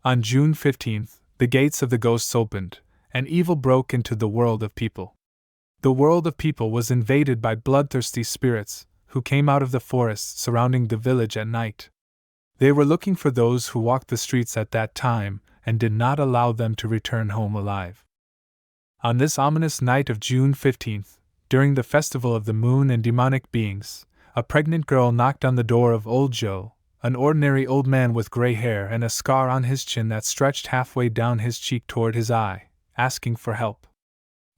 On June 15th, the gates of the ghosts opened, and evil broke into the world of people. The world of people was invaded by bloodthirsty spirits, who came out of the forests surrounding the village at night. They were looking for those who walked the streets at that time, and did not allow them to return home alive. On this ominous night of June 15th, during the festival of the moon and demonic beings, a pregnant girl knocked on the door of old Joe, an ordinary old man with gray hair and a scar on his chin that stretched halfway down his cheek toward his eye, asking for help.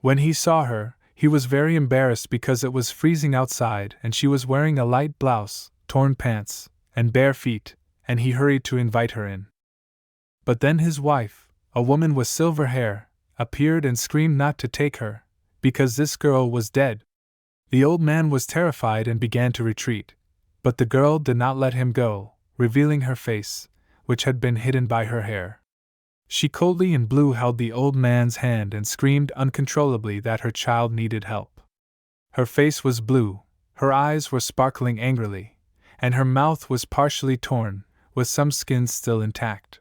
When he saw her, he was very embarrassed because it was freezing outside and she was wearing a light blouse, torn pants, and bare feet, and he hurried to invite her in. But then his wife, a woman with silver hair, appeared and screamed not to take her, because this girl was dead. The old man was terrified and began to retreat, but the girl did not let him go, revealing her face, which had been hidden by her hair. She coldly and blue held the old man's hand and screamed uncontrollably that her child needed help. Her face was blue, her eyes were sparkling angrily, and her mouth was partially torn, with some skin still intact.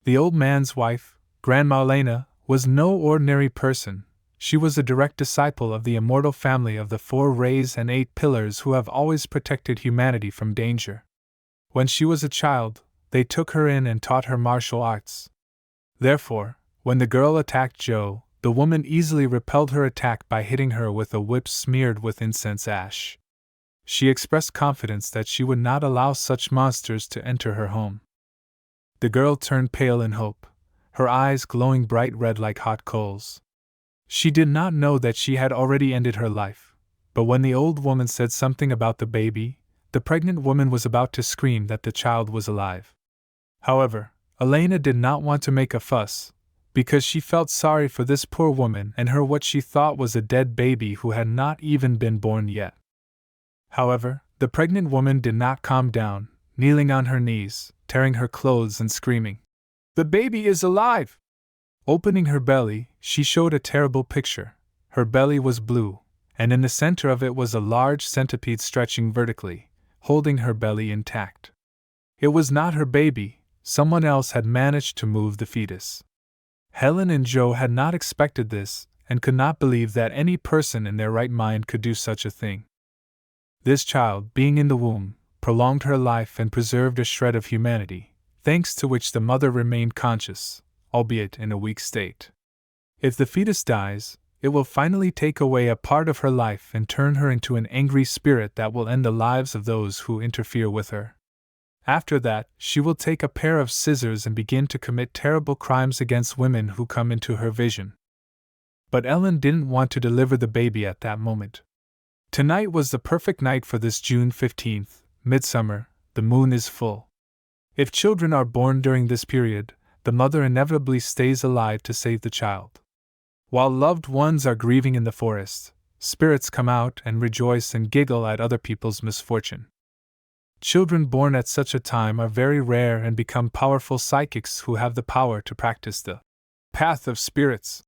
The old man's wife, Grandma Lena, was no ordinary person. She was a direct disciple of the immortal family of the 4 rays and 8 pillars who have always protected humanity from danger. When she was a child, they took her in and taught her martial arts. Therefore, when the girl attacked Joe, the woman easily repelled her attack by hitting her with a whip smeared with incense ash. She expressed confidence that she would not allow such monsters to enter her home. The girl turned pale in hope, her eyes glowing bright red like hot coals. She did not know that she had already ended her life, but when the old woman said something about the baby, the pregnant woman was about to scream that the child was alive. However, Elena did not want to make a fuss, because she felt sorry for this poor woman and her what she thought was a dead baby who had not even been born yet. However, the pregnant woman did not calm down, kneeling on her knees, tearing her clothes and screaming, "The baby is alive!" Opening her belly, she showed a terrible picture. Her belly was blue, and in the center of it was a large centipede stretching vertically, holding her belly intact. It was not her baby. Someone else had managed to move the fetus. Helen and Joe had not expected this, and could not believe that any person in their right mind could do such a thing. This child, being in the womb, prolonged her life and preserved a shred of humanity, thanks to which the mother remained conscious, albeit in a weak state. If the fetus dies, it will finally take away a part of her life and turn her into an angry spirit that will end the lives of those who interfere with her. After that, she will take a pair of scissors and begin to commit terrible crimes against women who come into her vision. But Ellen didn't want to deliver the baby at that moment. Tonight was the perfect night for this June 15th, midsummer, the moon is full. If children are born during this period, the mother inevitably stays alive to save the child. While loved ones are grieving in the forest, spirits come out and rejoice and giggle at other people's misfortune. Children born at such a time are very rare and become powerful psychics who have the power to practice the path of spirits.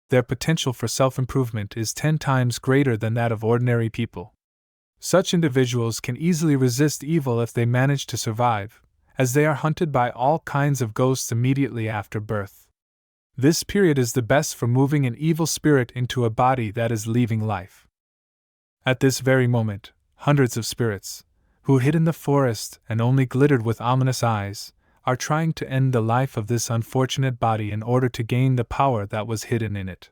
Their potential for self-improvement is 10 times greater than that of ordinary people. Such individuals can easily resist evil if they manage to survive, as they are hunted by all kinds of ghosts immediately after birth. This period is the best for moving an evil spirit into a body that is leaving life. At this very moment, hundreds of spirits, who hid in the forest and only glittered with ominous eyes, are trying to end the life of this unfortunate body in order to gain the power that was hidden in it.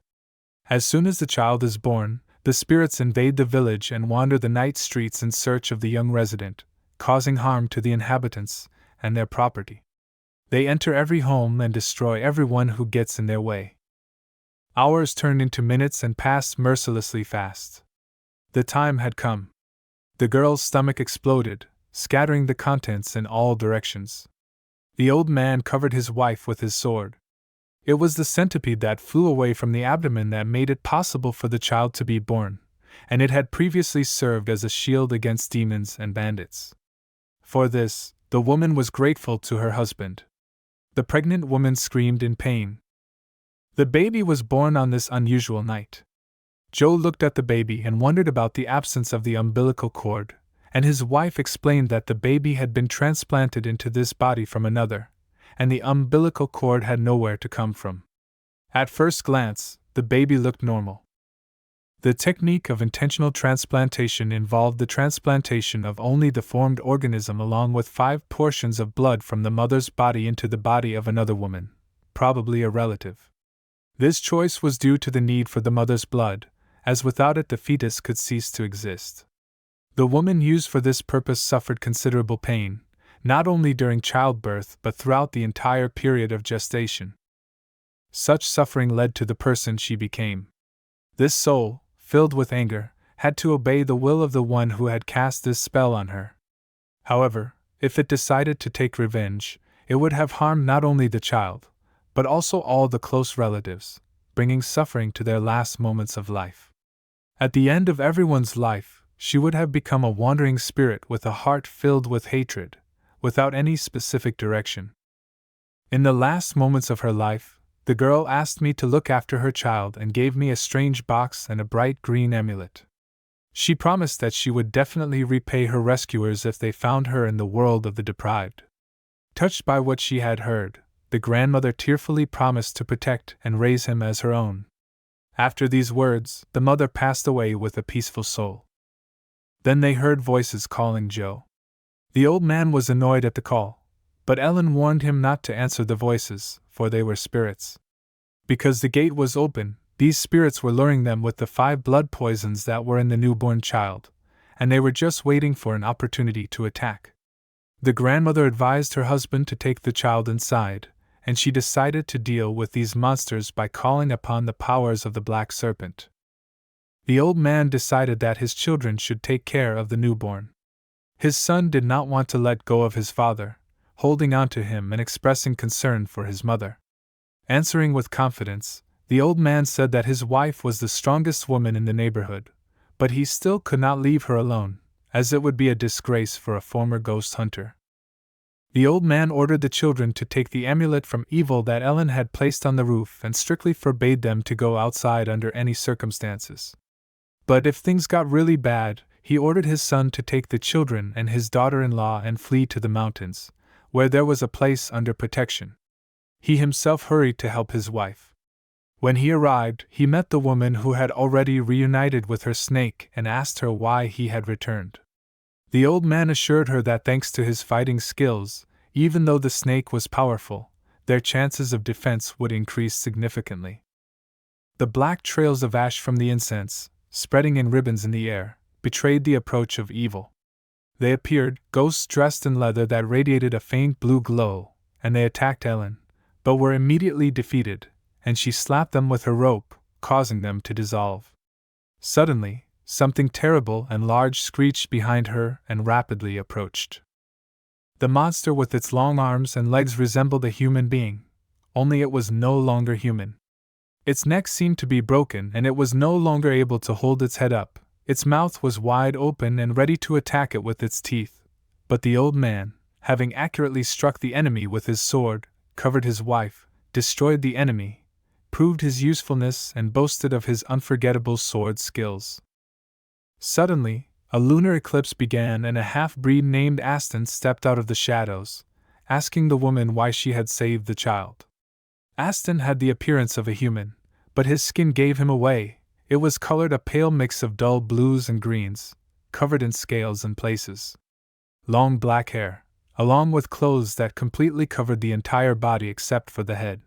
As soon as the child is born, the spirits invade the village and wander the night streets in search of the young resident, causing harm to the inhabitants and their property. They enter every home and destroy everyone who gets in their way. Hours turned into minutes and passed mercilessly fast. The time had come. The girl's stomach exploded, scattering the contents in all directions. The old man covered his wife with his sword. It was the centipede that flew away from the abdomen that made it possible for the child to be born, and it had previously served as a shield against demons and bandits. For this, the woman was grateful to her husband. The pregnant woman screamed in pain. The baby was born on this unusual night. Joe looked at the baby and wondered about the absence of the umbilical cord, and his wife explained that the baby had been transplanted into this body from another, and the umbilical cord had nowhere to come from. At first glance, the baby looked normal. The technique of intentional transplantation involved the transplantation of only the formed organism along with 5 portions of blood from the mother's body into the body of another woman, probably a relative. This choice was due to the need for the mother's blood, as without it the fetus could cease to exist. The woman used for this purpose suffered considerable pain, not only during childbirth but throughout the entire period of gestation. Such suffering led to the person she became. This soul, filled with anger, had to obey the will of the one who had cast this spell on her. However, if it decided to take revenge, it would have harmed not only the child, but also all the close relatives, bringing suffering to their last moments of life. At the end of everyone's life, she would have become a wandering spirit with a heart filled with hatred, without any specific direction. In the last moments of her life, the girl asked me to look after her child and gave me a strange box and a bright green amulet. She promised that she would definitely repay her rescuers if they found her in the world of the deprived. Touched by what she had heard, the grandmother tearfully promised to protect and raise him as her own. After these words, the mother passed away with a peaceful soul. Then they heard voices calling Joe. The old man was annoyed at the call, but Ellen warned him not to answer the voices, for they were spirits. Because the gate was open, these spirits were luring them with the 5 blood poisons that were in the newborn child, and they were just waiting for an opportunity to attack. The grandmother advised her husband to take the child inside, and she decided to deal with these monsters by calling upon the powers of the Black Serpent. The old man decided that his children should take care of the newborn. His son did not want to let go of his father, holding on to him and expressing concern for his mother. Answering with confidence, the old man said that his wife was the strongest woman in the neighborhood, but he still could not leave her alone, as it would be a disgrace for a former ghost hunter. The old man ordered the children to take the amulet from evil that Ellen had placed on the roof and strictly forbade them to go outside under any circumstances. But if things got really bad, he ordered his son to take the children and his daughter-in-law and flee to the mountains, where there was a place under protection. He himself hurried to help his wife. When he arrived, he met the woman who had already reunited with her snake and asked her why he had returned. The old man assured her that thanks to his fighting skills, even though the snake was powerful, their chances of defense would increase significantly. The black trails of ash from the incense, spreading in ribbons in the air, betrayed the approach of evil. They appeared, ghosts dressed in leather that radiated a faint blue glow, and they attacked Ellen, but were immediately defeated, and she slapped them with her rope, causing them to dissolve. Suddenly, something terrible and large screeched behind her and rapidly approached. The monster with its long arms and legs resembled a human being, only it was no longer human. Its neck seemed to be broken and it was no longer able to hold its head up. Its mouth was wide open and ready to attack it with its teeth, but the old man, having accurately struck the enemy with his sword, covered his wife, destroyed the enemy, proved his usefulness and boasted of his unforgettable sword skills. Suddenly, a lunar eclipse began and a half-breed named Aston stepped out of the shadows, asking the woman why she had saved the child. Aston had the appearance of a human, but his skin gave him away. It was colored a pale mix of dull blues and greens, covered in scales in places. Long black hair, along with clothes that completely covered the entire body except for the head.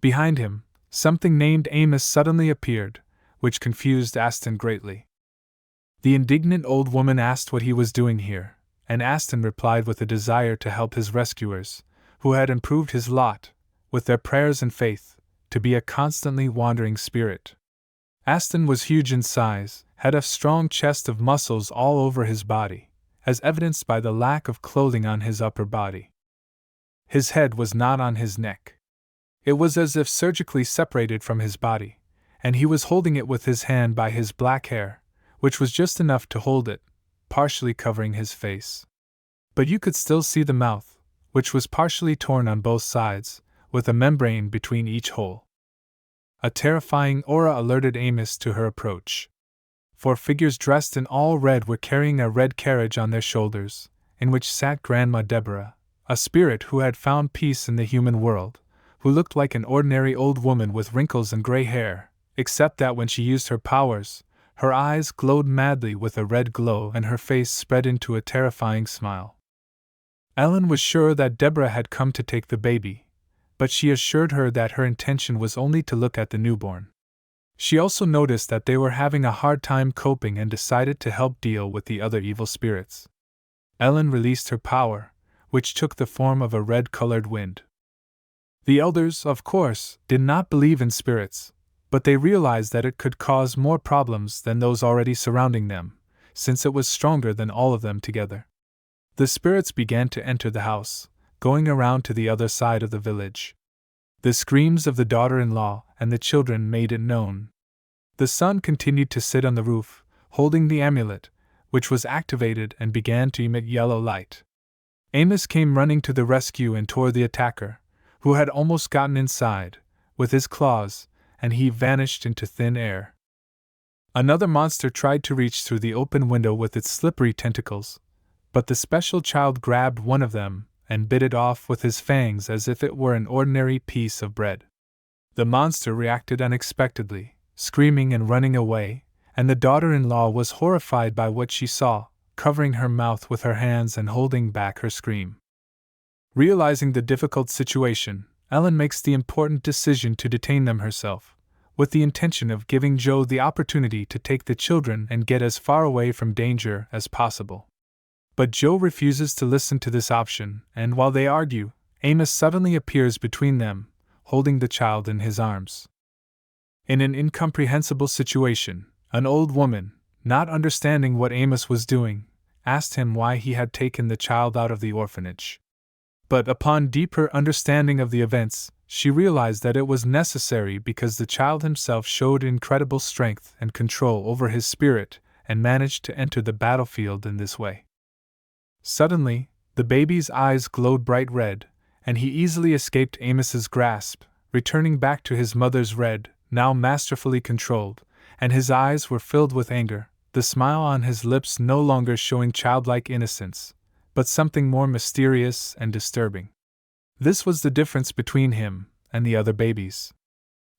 Behind him, something named Amos suddenly appeared, which confused Aston greatly. The indignant old woman asked what he was doing here, and Aston replied with a desire to help his rescuers, who had improved his lot, with their prayers and faith, to be a constantly wandering spirit. Aston was huge in size, had a strong chest of muscles all over his body, as evidenced by the lack of clothing on his upper body. His head was not on his neck. It was as if surgically separated from his body, and he was holding it with his hand by his black hair, which was just enough to hold it, partially covering his face. But you could still see the mouth, which was partially torn on both sides, with a membrane between each hole. A terrifying aura alerted Amos to her approach. 4 figures dressed in all red were carrying a red carriage on their shoulders, in which sat Grandma Deborah, a spirit who had found peace in the human world, who looked like an ordinary old woman with wrinkles and gray hair, except that when she used her powers, her eyes glowed madly with a red glow and her face spread into a terrifying smile. Ellen was sure that Deborah had come to take the baby, but she assured her that her intention was only to look at the newborn. She also noticed that they were having a hard time coping and decided to help deal with the other evil spirits. Ellen released her power, which took the form of a red-colored wind. The elders, of course, did not believe in spirits, but they realized that it could cause more problems than those already surrounding them, since it was stronger than all of them together. The spirits began to enter the house, going around to the other side of the village. The screams of the daughter-in-law and the children made it known. The son continued to sit on the roof, holding the amulet, which was activated and began to emit yellow light. Amos came running to the rescue and tore the attacker, who had almost gotten inside, with his claws, and he vanished into thin air. Another monster tried to reach through the open window with its slippery tentacles, but the special child grabbed one of them and bit it off with his fangs as if it were an ordinary piece of bread. The monster reacted unexpectedly, screaming and running away, and the daughter-in-law was horrified by what she saw, covering her mouth with her hands and holding back her scream. Realizing the difficult situation, Ellen makes the important decision to detain them herself, with the intention of giving Joe the opportunity to take the children and get as far away from danger as possible. But Joe refuses to listen to this option, and while they argue, Amos suddenly appears between them, holding the child in his arms. In an incomprehensible situation, an old woman, not understanding what Amos was doing, asked him why he had taken the child out of the orphanage. But upon deeper understanding of the events, she realized that it was necessary because the child himself showed incredible strength and control over his spirit and managed to enter the battlefield in this way. Suddenly, the baby's eyes glowed bright red, and he easily escaped Amos's grasp, returning back to his mother's red, now masterfully controlled, and his eyes were filled with anger, the smile on his lips no longer showing childlike innocence, but something more mysterious and disturbing. This was the difference between him and the other babies.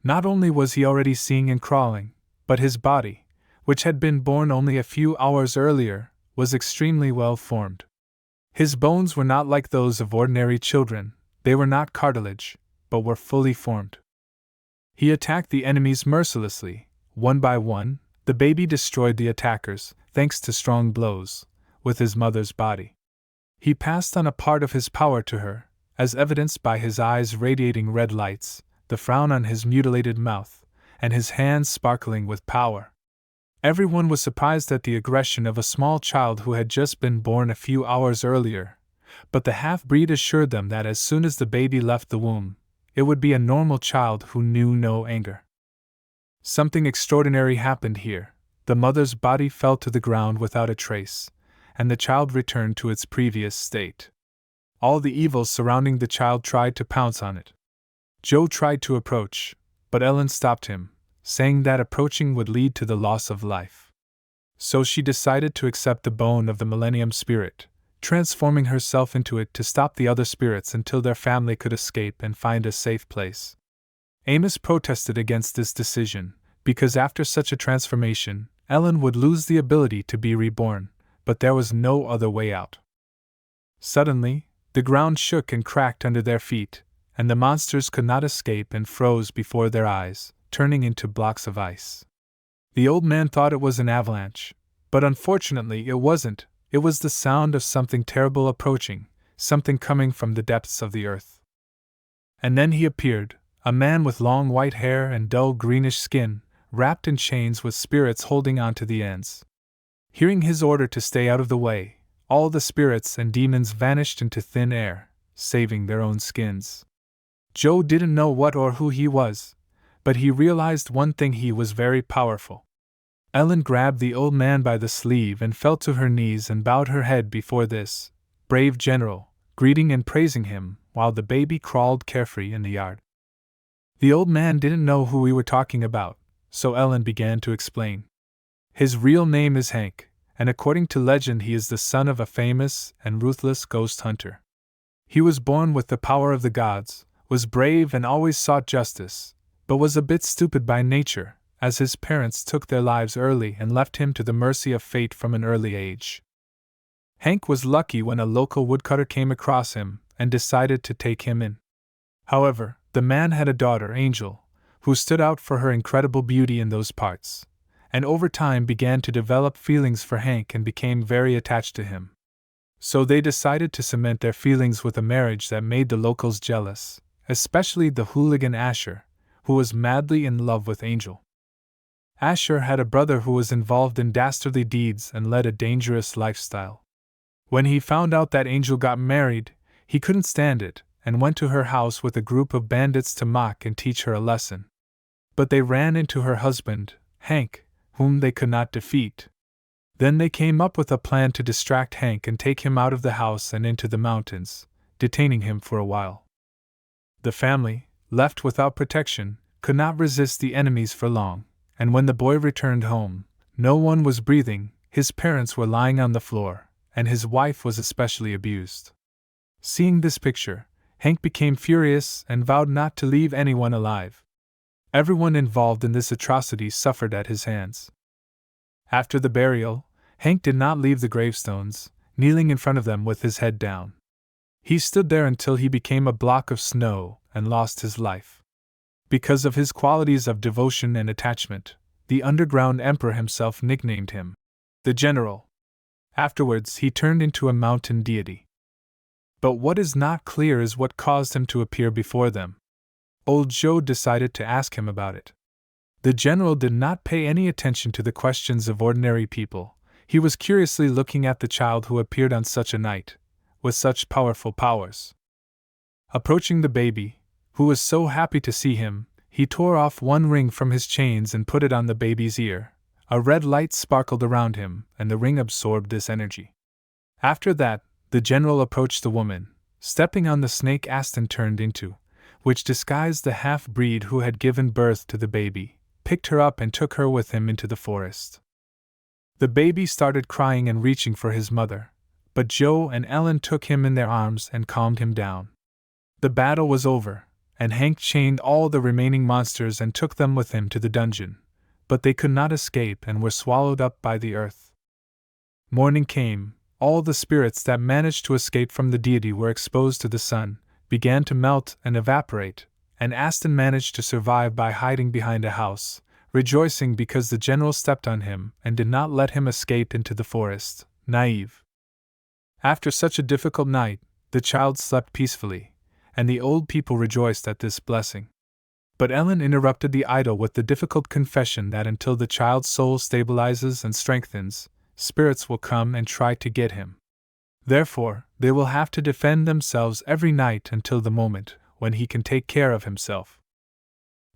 Not only was he already seeing and crawling, but his body, which had been born only a few hours earlier, was extremely well formed. His bones were not like those of ordinary children, they were not cartilage, but were fully formed. He attacked the enemies mercilessly. One by one, the baby destroyed the attackers, thanks to strong blows, with his mother's body. He passed on a part of his power to her, as evidenced by his eyes radiating red lights, the frown on his mutilated mouth, and his hands sparkling with power. Everyone was surprised at the aggression of a small child who had just been born a few hours earlier, but the half-breed assured them that as soon as the baby left the womb, it would be a normal child who knew no anger. Something extraordinary happened here. The mother's body fell to the ground without a trace, and the child returned to its previous state. All the evils surrounding the child tried to pounce on it. Joe tried to approach, but Ellen stopped him, saying that approaching would lead to the loss of life. So she decided to accept the bone of the Millennium Spirit, transforming herself into it to stop the other spirits until their family could escape and find a safe place. Amos protested against this decision, because after such a transformation, Ellen would lose the ability to be reborn, but there was no other way out. Suddenly, the ground shook and cracked under their feet, and the monsters could not escape and froze before their eyes, turning into blocks of ice. The old man thought it was an avalanche, but unfortunately it wasn't. It was the sound of something terrible approaching, something coming from the depths of the earth. And then he appeared, a man with long white hair and dull greenish skin, wrapped in chains with spirits holding on to the ends. Hearing his order to stay out of the way, all the spirits and demons vanished into thin air, saving their own skins. Joe didn't know what or who he was, but he realized one thing: he was very powerful. Ellen grabbed the old man by the sleeve and fell to her knees and bowed her head before this brave general, greeting and praising him, while the baby crawled carefree in the yard. The old man didn't know who we were talking about, so Ellen began to explain. His real name is Hank, and according to legend he is the son of a famous and ruthless ghost hunter. He was born with the power of the gods, was brave and always sought justice, but was a bit stupid by nature, as his parents took their lives early and left him to the mercy of fate from an early age. Hank was lucky when a local woodcutter came across him and decided to take him in. However, the man had a daughter, Angel, who stood out for her incredible beauty in those parts, and over time began to develop feelings for Hank and became very attached to him. So they decided to cement their feelings with a marriage that made the locals jealous, especially the hooligan Asher, who was madly in love with Angel. Asher had a brother who was involved in dastardly deeds and led a dangerous lifestyle. When he found out that Angel got married, he couldn't stand it and went to her house with a group of bandits to mock and teach her a lesson. But they ran into her husband, Hank, whom they could not defeat. Then they came up with a plan to distract Hank and take him out of the house and into the mountains, detaining him for a while. The family, left without protection, could not resist the enemies for long, and when the boy returned home, no one was breathing, his parents were lying on the floor, and his wife was especially abused. Seeing this picture, Hank became furious and vowed not to leave anyone alive. Everyone involved in this atrocity suffered at his hands. After the burial, Hank did not leave the gravestones, kneeling in front of them with his head down. He stood there until he became a block of snow and lost his life. Because of his qualities of devotion and attachment, the underground emperor himself nicknamed him the General. Afterwards, he turned into a mountain deity. But what is not clear is what caused him to appear before them. Old Joe decided to ask him about it. The general did not pay any attention to the questions of ordinary people. He was curiously looking at the child who appeared on such a night, with such powerful powers. Approaching the baby, who was so happy to see him, he tore off one ring from his chains and put it on the baby's ear. A red light sparkled around him, and the ring absorbed this energy. After that, the general approached the woman, stepping on the snake Aston turned into, which disguised the half-breed who had given birth to the baby, picked her up and took her with him into the forest. The baby started crying and reaching for his mother, but Joe and Ellen took him in their arms and calmed him down. The battle was over, and Hank chained all the remaining monsters and took them with him to the dungeon, but they could not escape and were swallowed up by the earth. Morning came, all the spirits that managed to escape from the deity were exposed to the sun, began to melt and evaporate, and Aston managed to survive by hiding behind a house, rejoicing because the general stepped on him and did not let him escape into the forest, naive. After such a difficult night, the child slept peacefully, and the old people rejoiced at this blessing. But Ellen interrupted the idyll with the difficult confession that until the child's soul stabilizes and strengthens, spirits will come and try to get him. Therefore, they will have to defend themselves every night until the moment when he can take care of himself.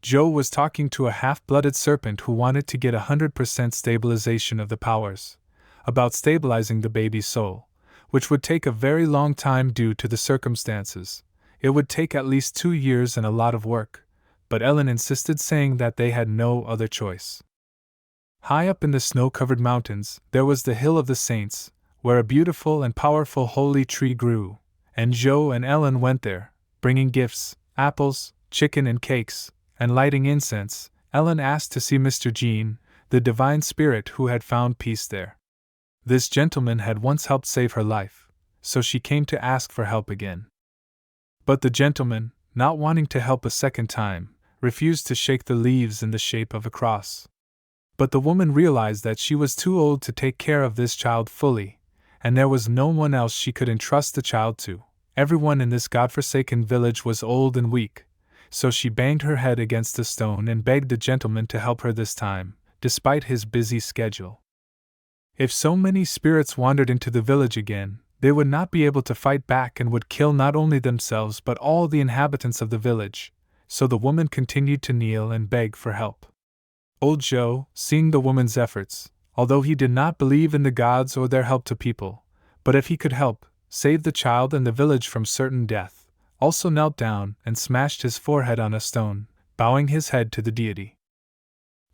Joe was talking to a half-blooded serpent who wanted to get 100% stabilization of the powers, about stabilizing the baby's soul, which would take a very long time due to the circumstances. It would take at least 2 years and a lot of work, but Ellen insisted, saying that they had no other choice. High up in the snow-covered mountains, there was the Hill of the Saints, where a beautiful and powerful holy tree grew, and Joe and Ellen went there, bringing gifts, apples, chicken and cakes, and lighting incense. Ellen asked to see Mr. Jean, the divine spirit who had found peace there. This gentleman had once helped save her life, so she came to ask for help again. But the gentleman, not wanting to help a second time, refused to shake the leaves in the shape of a cross. But the woman realized that she was too old to take care of this child fully, and there was no one else she could entrust the child to. Everyone in this godforsaken village was old and weak, so she banged her head against a stone and begged the gentleman to help her this time, despite his busy schedule. If so many spirits wandered into the village again, they would not be able to fight back and would kill not only themselves but all the inhabitants of the village, so the woman continued to kneel and beg for help. Old Joe, seeing the woman's efforts, although he did not believe in the gods or their help to people, but if he could help save the child and the village from certain death, also knelt down and smashed his forehead on a stone, bowing his head to the deity.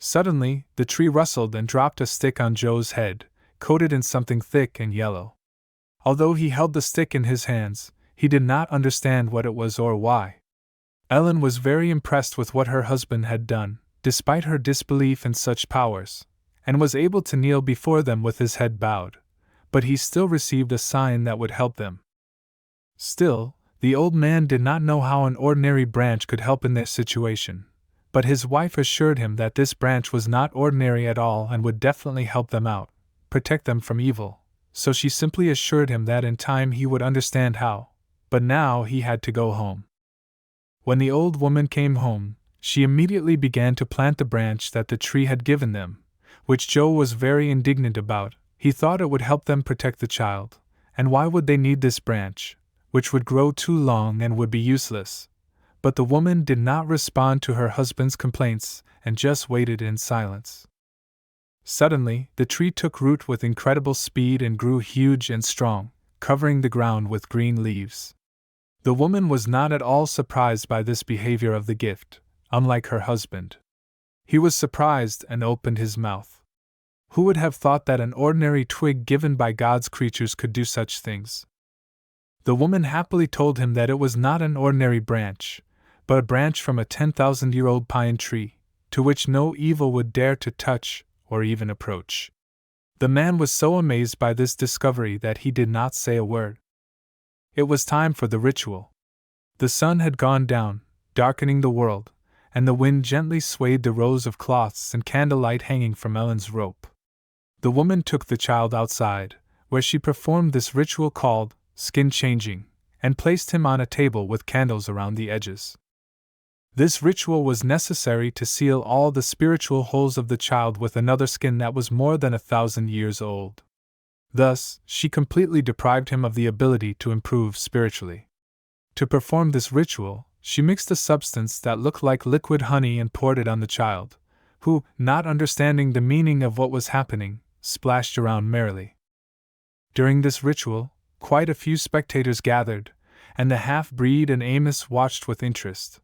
Suddenly, the tree rustled and dropped a stick on Joe's head, coated in something thick and yellow. Although he held the stick in his hands, He did not understand what it was or why. Ellen was very impressed with what her husband had done, despite her disbelief in such powers, and was able to kneel before them with his head bowed, but he still received a sign that would help them. Still, the old man did not know how an ordinary branch could help in their situation, but his wife assured him that this branch was not ordinary at all and would definitely help them out, protect them from evil, so she simply assured him that in time he would understand how, but now he had to go home. When the old woman came home, she immediately began to plant the branch that the tree had given them, which Joe was very indignant about. He thought it would help them protect the child, and why would they need this branch, which would grow too long and would be useless? But the woman did not respond to her husband's complaints and just waited in silence. Suddenly, the tree took root with incredible speed and grew huge and strong, covering the ground with green leaves. The woman was not at all surprised by this behavior of the gift, unlike her husband. He was surprised and opened his mouth. Who would have thought that an ordinary twig given by God's creatures could do such things? The woman happily told him that it was not an ordinary branch, but a branch from a 10,000-year-old pine tree, to which no evil would dare to touch or even approach. The man was so amazed by this discovery that he did not say a word. It was time for the ritual. The sun had gone down, darkening the world, and the wind gently swayed the rows of cloths and candlelight hanging from Ellen's rope. The woman took the child outside, where she performed this ritual called skin changing, and placed him on a table with candles around the edges. This ritual was necessary to seal all the spiritual holes of the child with another skin that was more than 1,000 years old. Thus, she completely deprived him of the ability to improve spiritually. To perform this ritual, she mixed a substance that looked like liquid honey and poured it on the child, who, not understanding the meaning of what was happening, splashed around merrily. During this ritual, quite a few spectators gathered, and the half-breed and Amos watched with interest.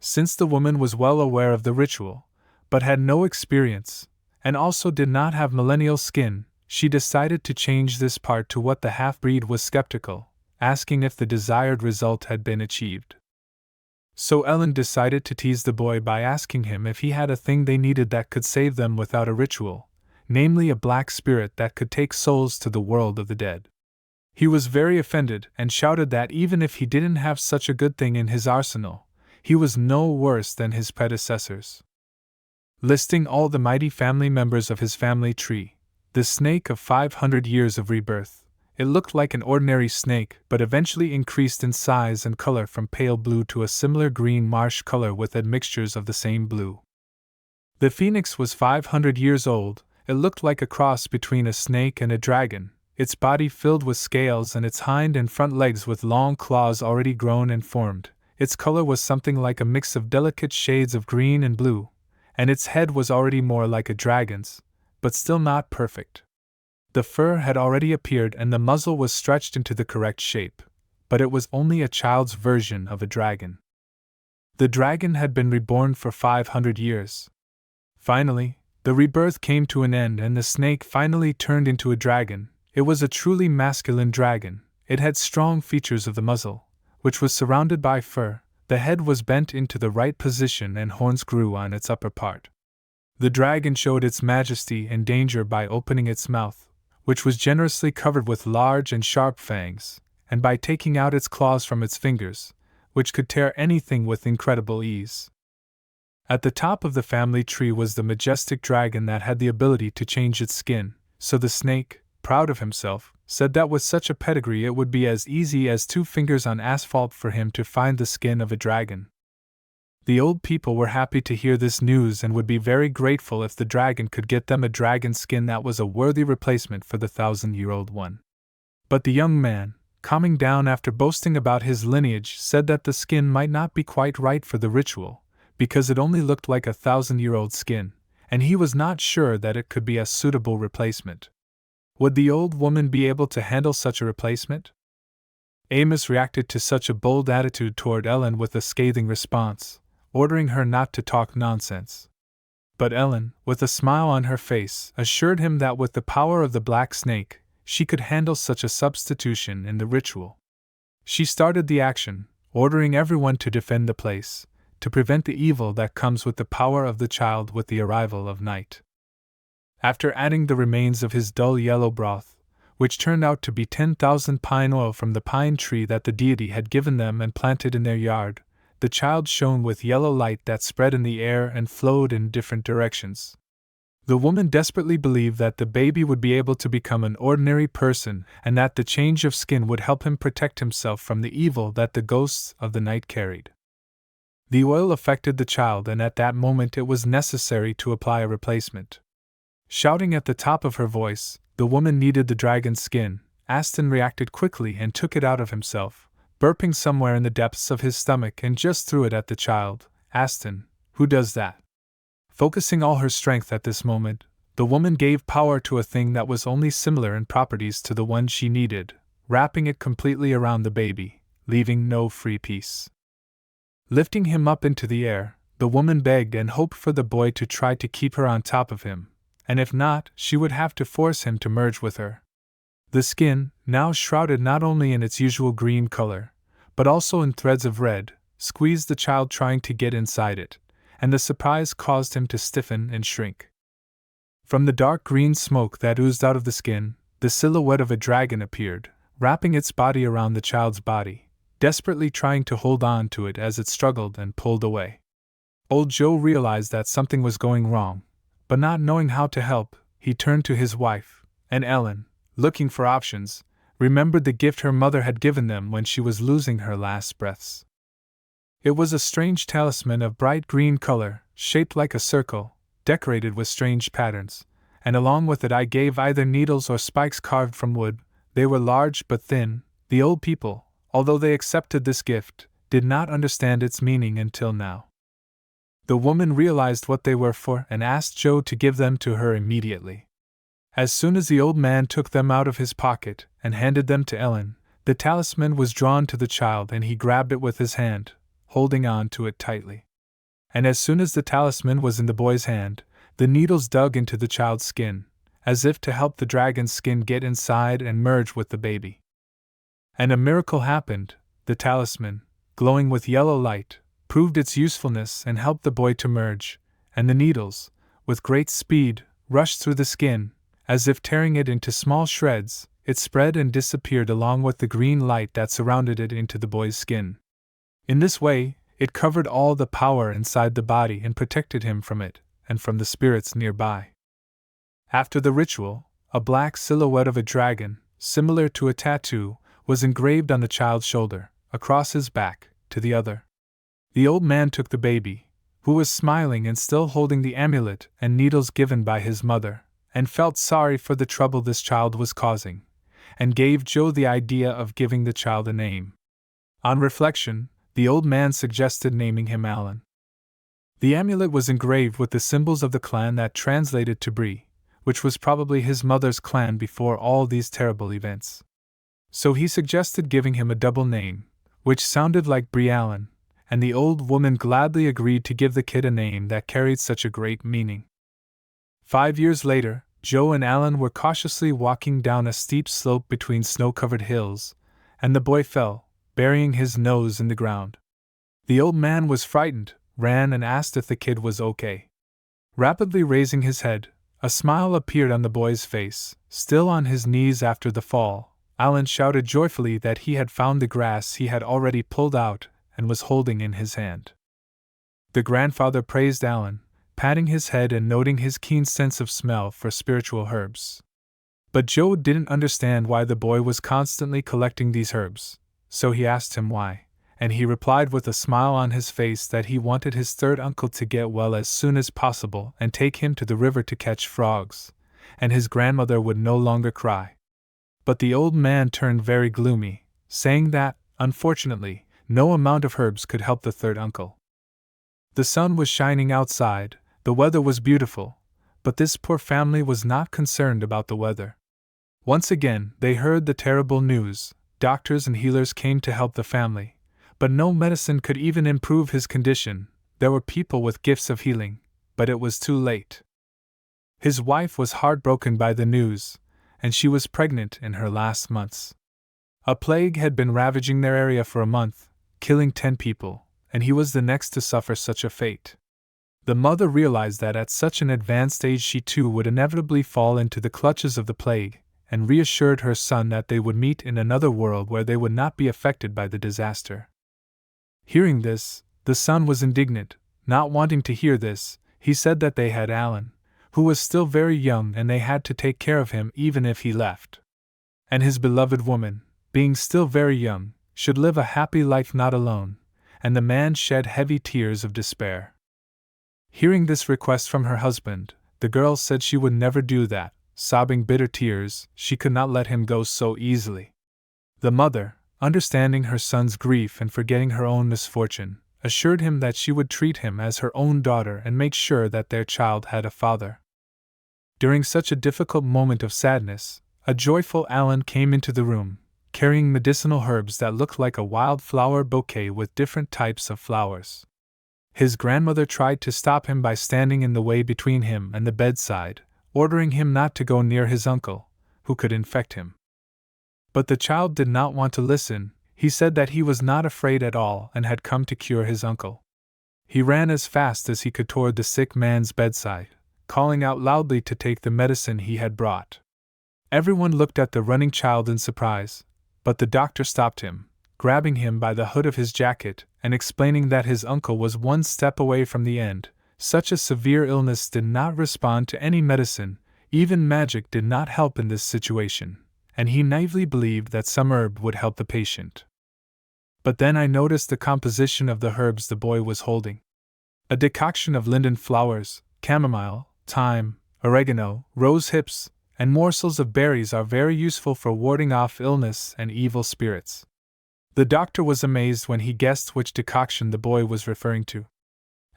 Since the woman was well aware of the ritual, but had no experience, and also did not have millennial skin, she decided to change this part to what the half-breed was skeptical, asking if the desired result had been achieved. So Ellen decided to tease the boy by asking him if he had a thing they needed that could save them without a ritual, namely a black spirit that could take souls to the world of the dead. He was very offended and shouted that even if he didn't have such a good thing in his arsenal, he was no worse than his predecessors. Listing all the mighty family members of his family tree, the snake of 500 years of rebirth, it looked like an ordinary snake but eventually increased in size and color from pale blue to a similar green marsh color with admixtures of the same blue. The phoenix was 500 years old. It looked like a cross between a snake and a dragon, its body filled with scales and its hind and front legs with long claws already grown and formed. Its color was something like a mix of delicate shades of green and blue, and its head was already more like a dragon's, but still not perfect. The fur had already appeared and the muzzle was stretched into the correct shape, but it was only a child's version of a dragon. The dragon had been reborn for 500 years. Finally, the rebirth came to an end and the snake finally turned into a dragon. It was a truly masculine dragon. It had strong features of the muzzle, which was surrounded by fur, the head was bent into the right position and horns grew on its upper part. The dragon showed its majesty and danger by opening its mouth, which was generously covered with large and sharp fangs, and by taking out its claws from its fingers, which could tear anything with incredible ease. At the top of the family tree was the majestic dragon that had the ability to change its skin, so the snake, proud of himself, said that with such a pedigree it would be as easy as 2 fingers on asphalt for him to find the skin of a dragon. The old people were happy to hear this news and would be very grateful if the dragon could get them a dragon skin that was a worthy replacement for the 1,000-year-old one. But the young man, calming down after boasting about his lineage, said that the skin might not be quite right for the ritual, because it only looked like a 1,000-year-old skin, and he was not sure that it could be a suitable replacement. Would the old woman be able to handle such a replacement? Amos reacted to such a bold attitude toward Ellen with a scathing response, ordering her not to talk nonsense. But Ellen, with a smile on her face, assured him that with the power of the black snake, she could handle such a substitution in the ritual. She started the action, ordering everyone to defend the place, to prevent the evil that comes with the power of the child with the arrival of night. After adding the remains of his dull yellow broth, which turned out to be 10,000 pine oil from the pine tree that the deity had given them and planted in their yard, the child shone with yellow light that spread in the air and flowed in different directions. The woman desperately believed that the baby would be able to become an ordinary person and that the change of skin would help him protect himself from the evil that the ghosts of the night carried. The oil affected the child, and at that moment it was necessary to apply a replacement. Shouting at the top of her voice, the woman needed the dragon's skin. Aston reacted quickly and took it out of himself, burping somewhere in the depths of his stomach, and just threw it at the child. Aston, who does that? Focusing all her strength at this moment, the woman gave power to a thing that was only similar in properties to the one she needed, wrapping it completely around the baby, leaving no free piece. Lifting him up into the air, the woman begged and hoped for the boy to try to keep her on top of him, and if not, she would have to force him to merge with her. The skin, now shrouded not only in its usual green color, but also in threads of red, squeezed the child trying to get inside it, and the surprise caused him to stiffen and shrink. From the dark green smoke that oozed out of the skin, the silhouette of a dragon appeared, wrapping its body around the child's body, desperately trying to hold on to it as it struggled and pulled away. Old Joe realized that something was going wrong, but not knowing how to help, he turned to his wife, and Ellen, looking for options, remembered the gift her mother had given them when she was losing her last breaths. It was a strange talisman of bright green color, shaped like a circle, decorated with strange patterns, and along with it I gave either needles or spikes carved from wood. They were large but thin. The old people, although they accepted this gift, did not understand its meaning until now. The woman realized what they were for and asked Joe to give them to her immediately. As soon as the old man took them out of his pocket and handed them to Ellen, the talisman was drawn to the child and he grabbed it with his hand, holding on to it tightly. And as soon as the talisman was in the boy's hand, the needles dug into the child's skin, as if to help the dragon's skin get inside and merge with the baby. And a miracle happened. The talisman, glowing with yellow light, proved its usefulness and helped the boy to merge, and the needles, with great speed, rushed through the skin, as if tearing it into small shreds. It spread and disappeared along with the green light that surrounded it into the boy's skin. In this way, it covered all the power inside the body and protected him from it, and from the spirits nearby. After the ritual, a black silhouette of a dragon, similar to a tattoo, was engraved on the child's shoulder, across his back, to the other. The old man took the baby, who was smiling and still holding the amulet and needles given by his mother, and felt sorry for the trouble this child was causing, and gave Joe the idea of giving the child a name. On reflection, the old man suggested naming him Alan. The amulet was engraved with the symbols of the clan that translated to Bree, which was probably his mother's clan before all these terrible events. So he suggested giving him a double name, which sounded like Bree Allen, and the old woman gladly agreed to give the kid a name that carried such a great meaning. 5 years later, Joe and Alan were cautiously walking down a steep slope between snow-covered hills, and the boy fell, burying his nose in the ground. The old man was frightened, ran and asked if the kid was okay. Rapidly raising his head, a smile appeared on the boy's face. Still on his knees after the fall, Alan shouted joyfully that he had found the grass he had already pulled out and was holding in his hand. The grandfather praised Alan, patting his head and noting his keen sense of smell for spiritual herbs. But Joe didn't understand why the boy was constantly collecting these herbs, so he asked him why, and he replied with a smile on his face that he wanted his third uncle to get well as soon as possible and take him to the river to catch frogs, and his grandmother would no longer cry. But the old man turned very gloomy, saying that, unfortunately, no amount of herbs could help the third uncle. The sun was shining outside, the weather was beautiful, but this poor family was not concerned about the weather. Once again, they heard the terrible news. Doctors and healers came to help the family, but no medicine could even improve his condition. There were people with gifts of healing, but it was too late. His wife was heartbroken by the news, and she was pregnant in her last months. A plague had been ravaging their area for a month, killing 10 people, and he was the next to suffer such a fate. The mother realized that at such an advanced age she too would inevitably fall into the clutches of the plague, and reassured her son that they would meet in another world where they would not be affected by the disaster. Hearing this, the son was indignant. Not wanting to hear this, he said that they had Alan, who was still very young, and they had to take care of him even if he left. And his beloved woman, being still very young, should live a happy life not alone, and the man shed heavy tears of despair. Hearing this request from her husband, the girl said she would never do that. Sobbing bitter tears, she could not let him go so easily. The mother, understanding her son's grief and forgetting her own misfortune, assured him that she would treat him as her own daughter and make sure that their child had a father. During such a difficult moment of sadness, a joyful Alan came into the room, carrying medicinal herbs that looked like a wildflower bouquet with different types of flowers. His grandmother tried to stop him by standing in the way between him and the bedside, ordering him not to go near his uncle, who could infect him. But the child did not want to listen. He said that he was not afraid at all and had come to cure his uncle. He ran as fast as he could toward the sick man's bedside, calling out loudly to take the medicine he had brought. Everyone looked at the running child in surprise, but the doctor stopped him, grabbing him by the hood of his jacket and explaining that his uncle was one step away from the end. Such a severe illness did not respond to any medicine, even magic did not help in this situation, and he naively believed that some herb would help the patient. But then I noticed the composition of the herbs the boy was holding. A decoction of linden flowers, chamomile, thyme, oregano, rose hips, and morsels of berries are very useful for warding off illness and evil spirits. The doctor was amazed when he guessed which decoction the boy was referring to.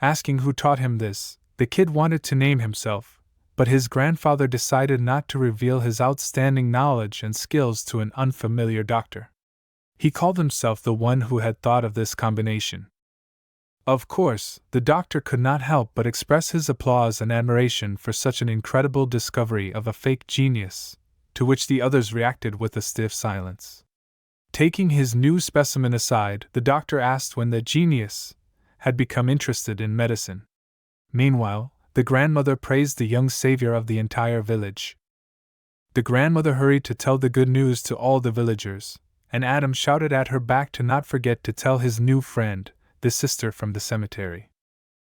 Asking who taught him this, the kid wanted to name himself, but his grandfather decided not to reveal his outstanding knowledge and skills to an unfamiliar doctor. He called himself the one who had thought of this combination. Of course, the doctor could not help but express his applause and admiration for such an incredible discovery of a fake genius, to which the others reacted with a stiff silence. Taking his new specimen aside, the doctor asked when the genius had become interested in medicine. Meanwhile, the grandmother praised the young savior of the entire village. The grandmother hurried to tell the good news to all the villagers, and Adam shouted at her back to not forget to tell his new friend, the sister from the cemetery.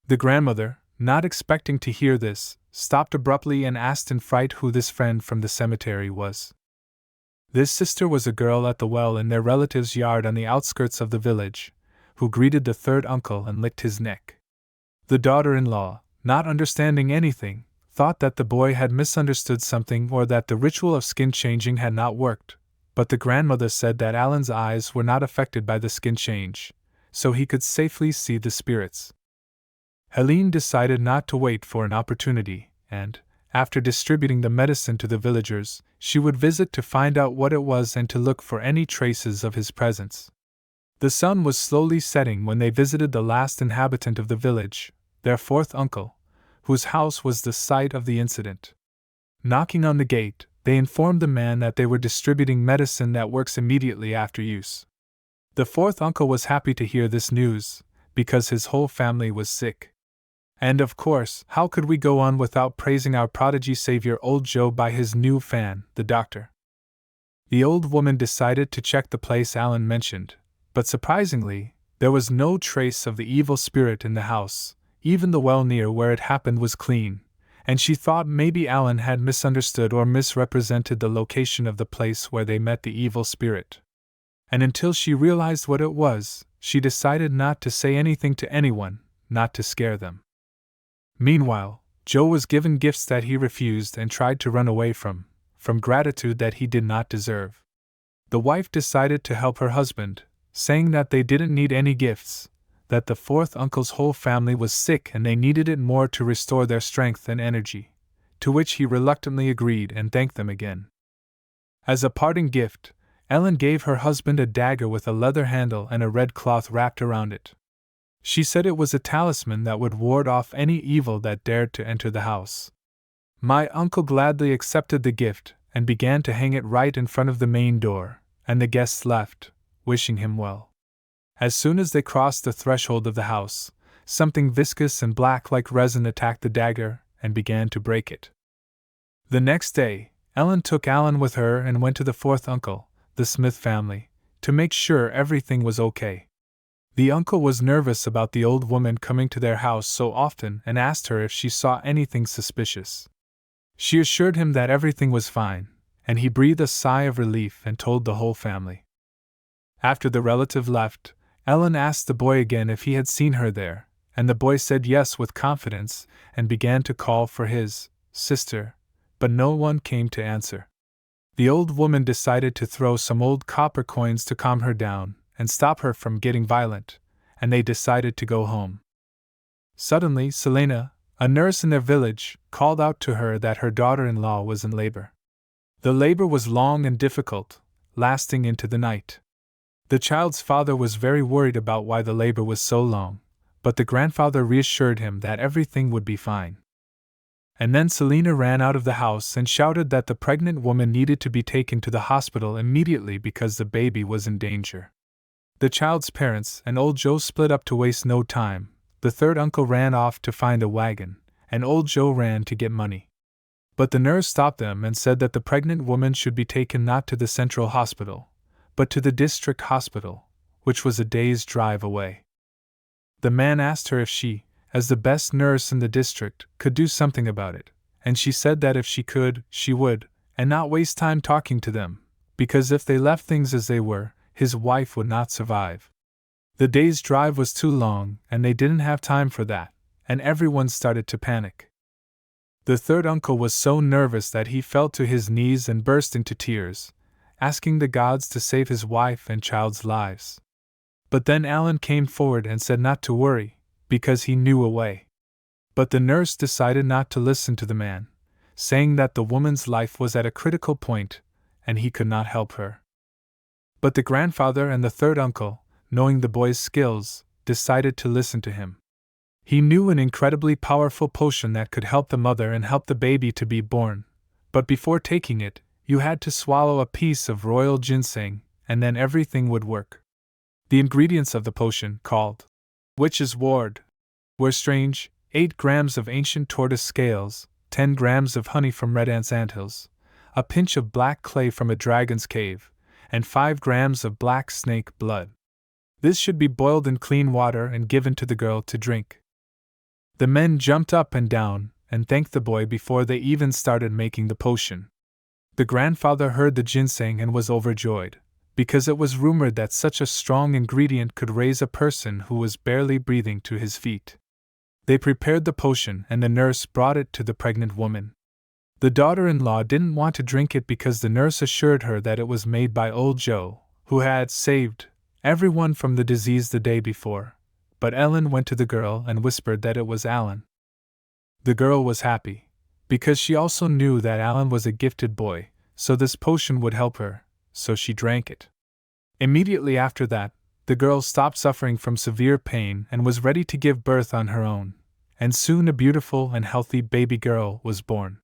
The grandmother, not expecting to hear this, stopped abruptly and asked in fright who this friend from the cemetery was. This sister was a girl at the well in their relative's yard on the outskirts of the village, who greeted the third uncle and licked his neck. The daughter-in-law, not understanding anything, thought that the boy had misunderstood something or that the ritual of skin changing had not worked, but the grandmother said that Alan's eyes were not affected by the skin change, so he could safely see the spirits. Helene decided not to wait for an opportunity, and, after distributing the medicine to the villagers, she would visit to find out what it was and to look for any traces of his presence. The sun was slowly setting when they visited the last inhabitant of the village, their fourth uncle, whose house was the site of the incident. Knocking on the gate, they informed the man that they were distributing medicine that works immediately after use. The fourth uncle was happy to hear this news, because his whole family was sick. And of course, how could we go on without praising our prodigy savior old Joe by his new fan, the doctor? The old woman decided to check the place Alan mentioned, but surprisingly, there was no trace of the evil spirit in the house. Even the well near where it happened was clean, and she thought maybe Alan had misunderstood or misrepresented the location of the place where they met the evil spirit. And until she realized what it was, she decided not to say anything to anyone, not to scare them. Meanwhile, Joe was given gifts that he refused and tried to run away from gratitude that he did not deserve. The wife decided to help her husband, saying that they didn't need any gifts, that the fourth uncle's whole family was sick and they needed it more to restore their strength and energy, to which he reluctantly agreed and thanked them again. As a parting gift, Ellen gave her husband a dagger with a leather handle and a red cloth wrapped around it. She said it was a talisman that would ward off any evil that dared to enter the house. My uncle gladly accepted the gift and began to hang it right in front of the main door, and the guests left, wishing him well. As soon as they crossed the threshold of the house, something viscous and black like resin attacked the dagger and began to break it. The next day, Ellen took Alan with her and went to the fourth uncle, the Smith family, to make sure everything was okay. The uncle was nervous about the old woman coming to their house so often and asked her if she saw anything suspicious. She assured him that everything was fine, and he breathed a sigh of relief and told the whole family. After the relative left, Ellen asked the boy again if he had seen her there, and the boy said yes with confidence and began to call for his sister, but no one came to answer. The old woman decided to throw some old copper coins to calm her down and stop her from getting violent, and they decided to go home. Suddenly, Selena, a nurse in their village, called out to her that her daughter-in-law was in labor. The labor was long and difficult, lasting into the night. The child's father was very worried about why the labor was so long, but the grandfather reassured him that everything would be fine. And then Selena ran out of the house and shouted that the pregnant woman needed to be taken to the hospital immediately because the baby was in danger. The child's parents and old Joe split up to waste no time. The third uncle ran off to find a wagon, and old Joe ran to get money. But the nurse stopped them and said that the pregnant woman should be taken not to the central hospital, but to the district hospital, which was a day's drive away. The man asked her if she, as the best nurse in the district, could do something about it, and she said that if she could, she would, and not waste time talking to them, because if they left things as they were, his wife would not survive. The day's drive was too long, and they didn't have time for that, and everyone started to panic. The third uncle was so nervous that he fell to his knees and burst into tears, asking the gods to save his wife and child's lives. But then Alan came forward and said not to worry, because he knew a way. But the nurse decided not to listen to the man, saying that the woman's life was at a critical point, and he could not help her. But the grandfather and the third uncle, knowing the boy's skills, decided to listen to him. He knew an incredibly powerful potion that could help the mother and help the baby to be born, but before taking it, you had to swallow a piece of royal ginseng, and then everything would work. The ingredients of the potion, called Witch's Ward, were strange: 8 grams of ancient tortoise scales, 10 grams of honey from red ants' anthills, a pinch of black clay from a dragon's cave, and 5 grams of black snake blood. This should be boiled in clean water and given to the girl to drink. The men jumped up and down and thanked the boy before they even started making the potion. The grandfather heard the ginseng and was overjoyed, because it was rumored that such a strong ingredient could raise a person who was barely breathing to his feet. They prepared the potion and the nurse brought it to the pregnant woman. The daughter-in-law didn't want to drink it because the nurse assured her that it was made by old Joe, who had saved everyone from the disease the day before, but Ellen went to the girl and whispered that it was Alan. The girl was happy, because she also knew that Alan was a gifted boy, so this potion would help her, so she drank it. Immediately after that, the girl stopped suffering from severe pain and was ready to give birth on her own, and soon a beautiful and healthy baby girl was born.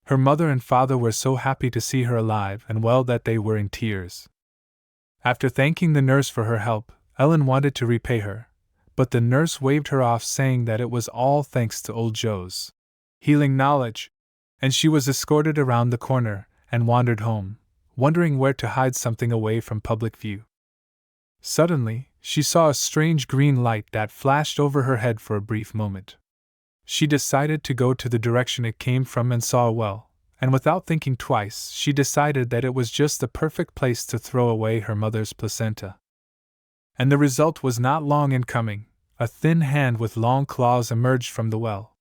Her mother and father were so happy to see her alive and well that they were in tears. After thanking the nurse for her help, Ellen wanted to repay her, but the nurse waved her off, saying that it was all thanks to old Joe's healing knowledge, and she was escorted around the corner and wandered home, wondering where to hide something away from public view. Suddenly, she saw a strange green light that flashed over her head for a brief moment. She decided to go to the direction it came from and saw a well, and without thinking twice, she decided that it was just the perfect place to throw away her mother's placenta. And the result was not long in coming. A thin hand with long claws emerged from the well.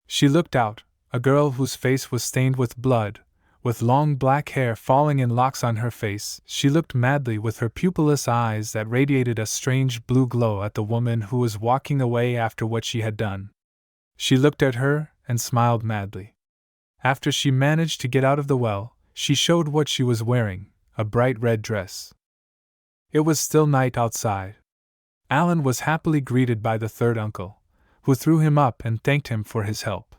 She looked out, a girl whose face was stained with blood, with long black hair falling in locks on her face. She looked madly with her pupilless eyes that radiated a strange blue glow at the woman who was walking away after what she had done. She looked at her and smiled madly. After she managed to get out of the well, she showed what she was wearing, a bright red dress. It was still night outside. Alan was happily greeted by the third uncle, who threw him up and thanked him for his help.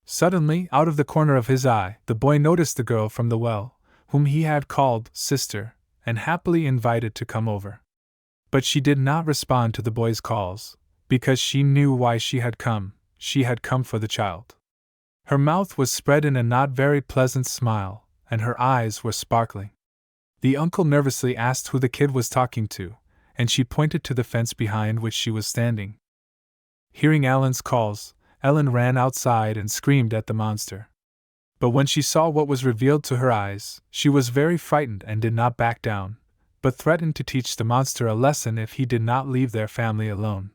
Suddenly, out of the corner of his eye, the boy noticed the girl from the well, whom he had called sister, and happily invited to come over. But she did not respond to the boy's calls, because she knew why she had come for the child. Her mouth was spread in a not very pleasant smile, and her eyes were sparkling. The uncle nervously asked who the kid was talking to, and she pointed to the fence behind which she was standing. Hearing Alan's calls, Ellen ran outside and screamed at the monster. But when she saw what was revealed to her eyes, she was very frightened and did not back down, but threatened to teach the monster a lesson if he did not leave their family alone.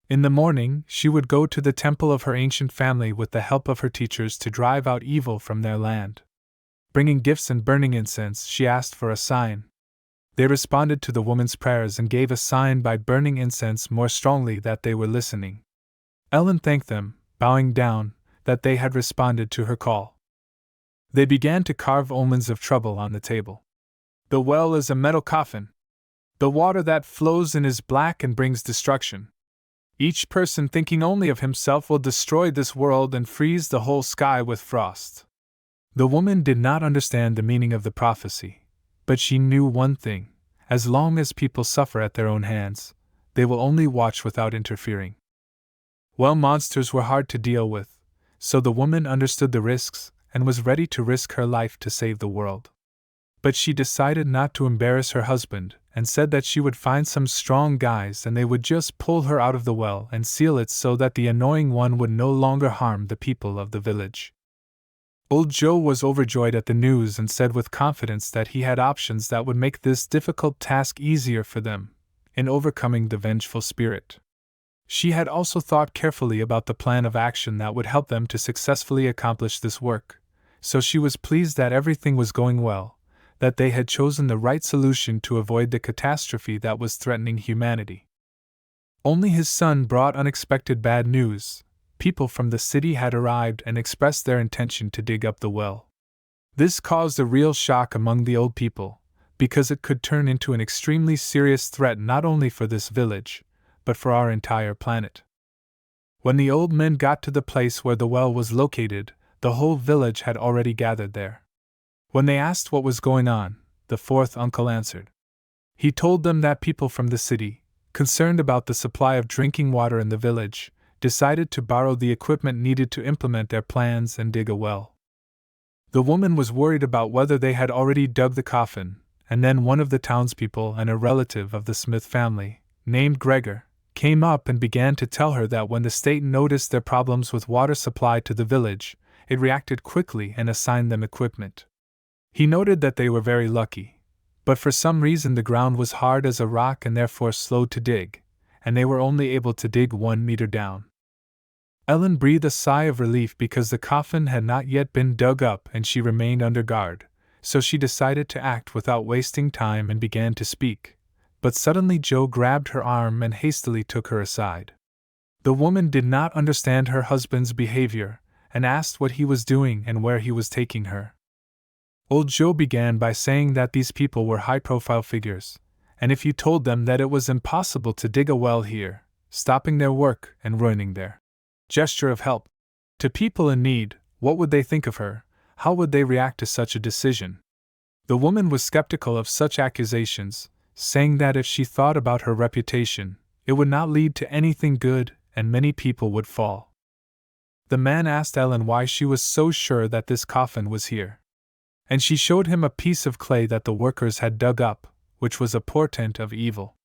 In the morning, she would go to the temple of her ancient family with the help of her teachers to drive out evil from their land. Bringing gifts and burning incense, she asked for a sign. They responded to the woman's prayers and gave a sign by burning incense more strongly that they were listening. Ellen thanked them, bowing down, that they had responded to her call. They began to carve omens of trouble on the table. The well is a metal coffin. The water that flows in is black and brings destruction. Each person thinking only of himself will destroy this world and freeze the whole sky with frost. The woman did not understand the meaning of the prophecy, but she knew one thing: as long as people suffer at their own hands, they will only watch without interfering. Well, monsters were hard to deal with, so the woman understood the risks and was ready to risk her life to save the world. But she decided not to embarrass her husband and said that she would find some strong guys and they would just pull her out of the well and seal it so that the annoying one would no longer harm the people of the village. Old Joe was overjoyed at the news and said with confidence that he had options that would make this difficult task easier for them, in overcoming the vengeful spirit. She had also thought carefully about the plan of action that would help them to successfully accomplish this work, so she was pleased that everything was going well, that they had chosen the right solution to avoid the catastrophe that was threatening humanity. Only his son brought unexpected bad news. People from the city had arrived and expressed their intention to dig up the well. This caused a real shock among the old people, because it could turn into an extremely serious threat not only for this village, but for our entire planet. When the old men got to the place where the well was located, the whole village had already gathered there. When they asked what was going on, the fourth uncle answered. He told them that people from the city, concerned about the supply of drinking water in the village, decided to borrow the equipment needed to implement their plans and dig a well. The woman was worried about whether they had already dug the coffin, and then one of the townspeople and a relative of the Smith family, named Gregor, came up and began to tell her that when the state noticed their problems with water supply to the village, it reacted quickly and assigned them equipment. He noted that they were very lucky, but for some reason the ground was hard as a rock and therefore slow to dig, and they were only able to dig 1 meter down. Ellen breathed a sigh of relief because the coffin had not yet been dug up and she remained under guard, so she decided to act without wasting time and began to speak. But suddenly Joe grabbed her arm and hastily took her aside. The woman did not understand her husband's behavior and asked what he was doing and where he was taking her. Old Joe began by saying that these people were high-profile figures, and if you told them that it was impossible to dig a well here, stopping their work and ruining their gesture of help to people in need, what would they think of her? How would they react to such a decision? The woman was skeptical of such accusations, saying that if she thought about her reputation, it would not lead to anything good and many people would fall. The man asked Ellen why she was so sure that this coffin was here, and she showed him a piece of clay that the workers had dug up, which was a portent of evil.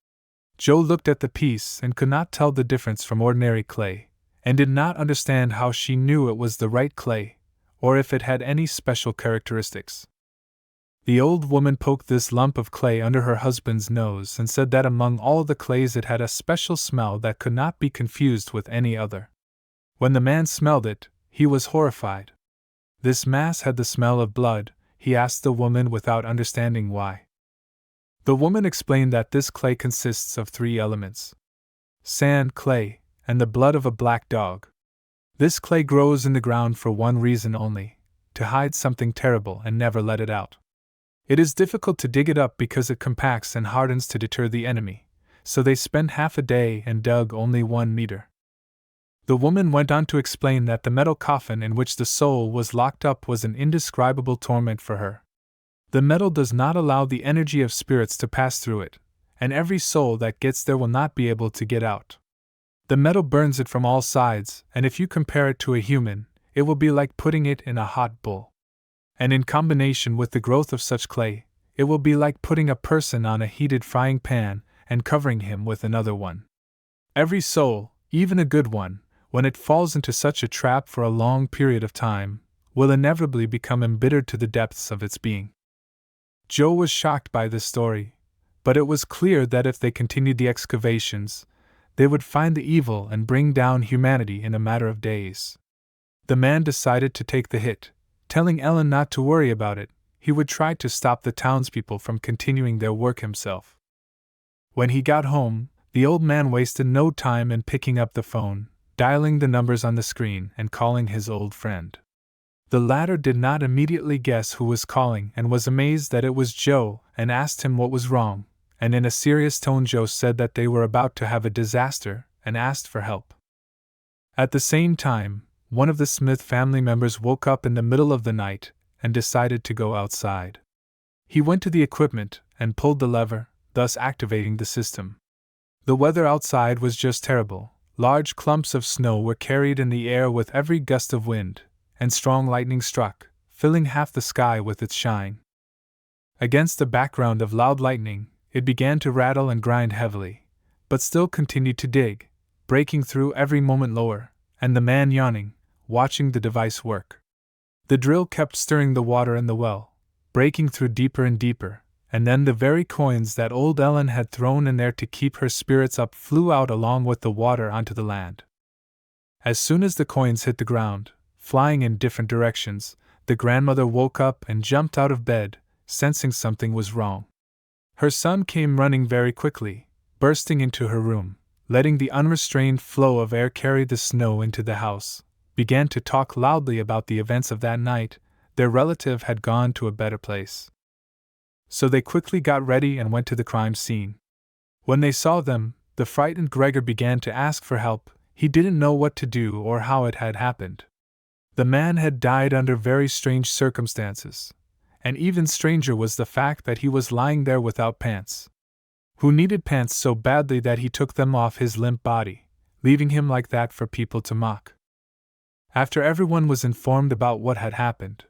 Joe looked at the piece and could not tell the difference from ordinary clay, and did not understand how she knew it was the right clay, or if it had any special characteristics. The old woman poked this lump of clay under her husband's nose and said that among all the clays it had a special smell that could not be confused with any other. When the man smelled it, he was horrified. This mass had the smell of blood, he asked the woman without understanding why. The woman explained that this clay consists of 3 elements: sand, clay, and the blood of a black dog. This clay grows in the ground for one reason only: to hide something terrible and never let it out. It is difficult to dig it up because it compacts and hardens to deter the enemy, so they spent half a day and dug only 1 meter. The woman went on to explain that the metal coffin in which the soul was locked up was an indescribable torment for her. The metal does not allow the energy of spirits to pass through it, and every soul that gets there will not be able to get out. The metal burns it from all sides, and if you compare it to a human, it will be like putting it in a hot bowl. And in combination with the growth of such clay, it will be like putting a person on a heated frying pan and covering him with another one. Every soul, even a good one, when it falls into such a trap for a long period of time, will inevitably become embittered to the depths of its being. Joe was shocked by this story, but it was clear that if they continued the excavations, they would find the evil and bring down humanity in a matter of days. The man decided to take the hit, telling Ellen not to worry about it. He would try to stop the townspeople from continuing their work himself. When he got home, the old man wasted no time in picking up the phone, dialing the numbers on the screen, and calling his old friend. The latter did not immediately guess who was calling and was amazed that it was Joe, and asked him what was wrong, and in a serious tone Joe said that they were about to have a disaster and asked for help. At the same time, one of the Smith family members woke up in the middle of the night and decided to go outside. He went to the equipment and pulled the lever, thus activating the system. The weather outside was just terrible. Large clumps of snow were carried in the air with every gust of wind, and strong lightning struck, filling half the sky with its shine. Against the background of loud lightning, it began to rattle and grind heavily, but still continued to dig, breaking through every moment lower, and the man yawning, watching the device work. The drill kept stirring the water in the well, breaking through deeper and deeper, and then the very coins that old Ellen had thrown in there to keep her spirits up flew out along with the water onto the land. As soon as the coins hit the ground, flying in different directions, the grandmother woke up and jumped out of bed, sensing something was wrong. Her son came running very quickly, bursting into her room, letting the unrestrained flow of air carry the snow into the house, began to talk loudly about the events of that night. Their relative had gone to a better place. So they quickly got ready and went to the crime scene. When they saw them, the frightened Gregor began to ask for help. He didn't know what to do or how it had happened. The man had died under very strange circumstances, and even stranger was the fact that he was lying there without pants. Who needed pants so badly that he took them off his limp body, leaving him like that for people to mock? After everyone was informed about what had happened,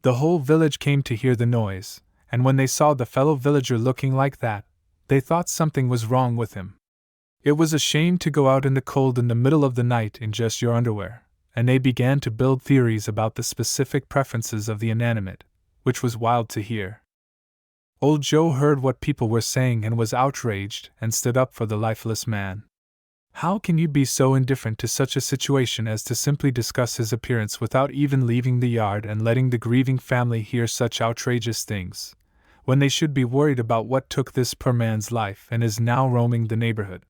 the whole village came to hear the noise, and when they saw the fellow villager looking like that, they thought something was wrong with him. It was a shame to go out in the cold in the middle of the night in just your underwear, and they began to build theories about the specific preferences of the inanimate, which was wild to hear. Old Joe heard what people were saying and was outraged and stood up for the lifeless man. How can you be so indifferent to such a situation as to simply discuss his appearance without even leaving the yard and letting the grieving family hear such outrageous things, when they should be worried about what took this poor man's life and is now roaming the neighborhood?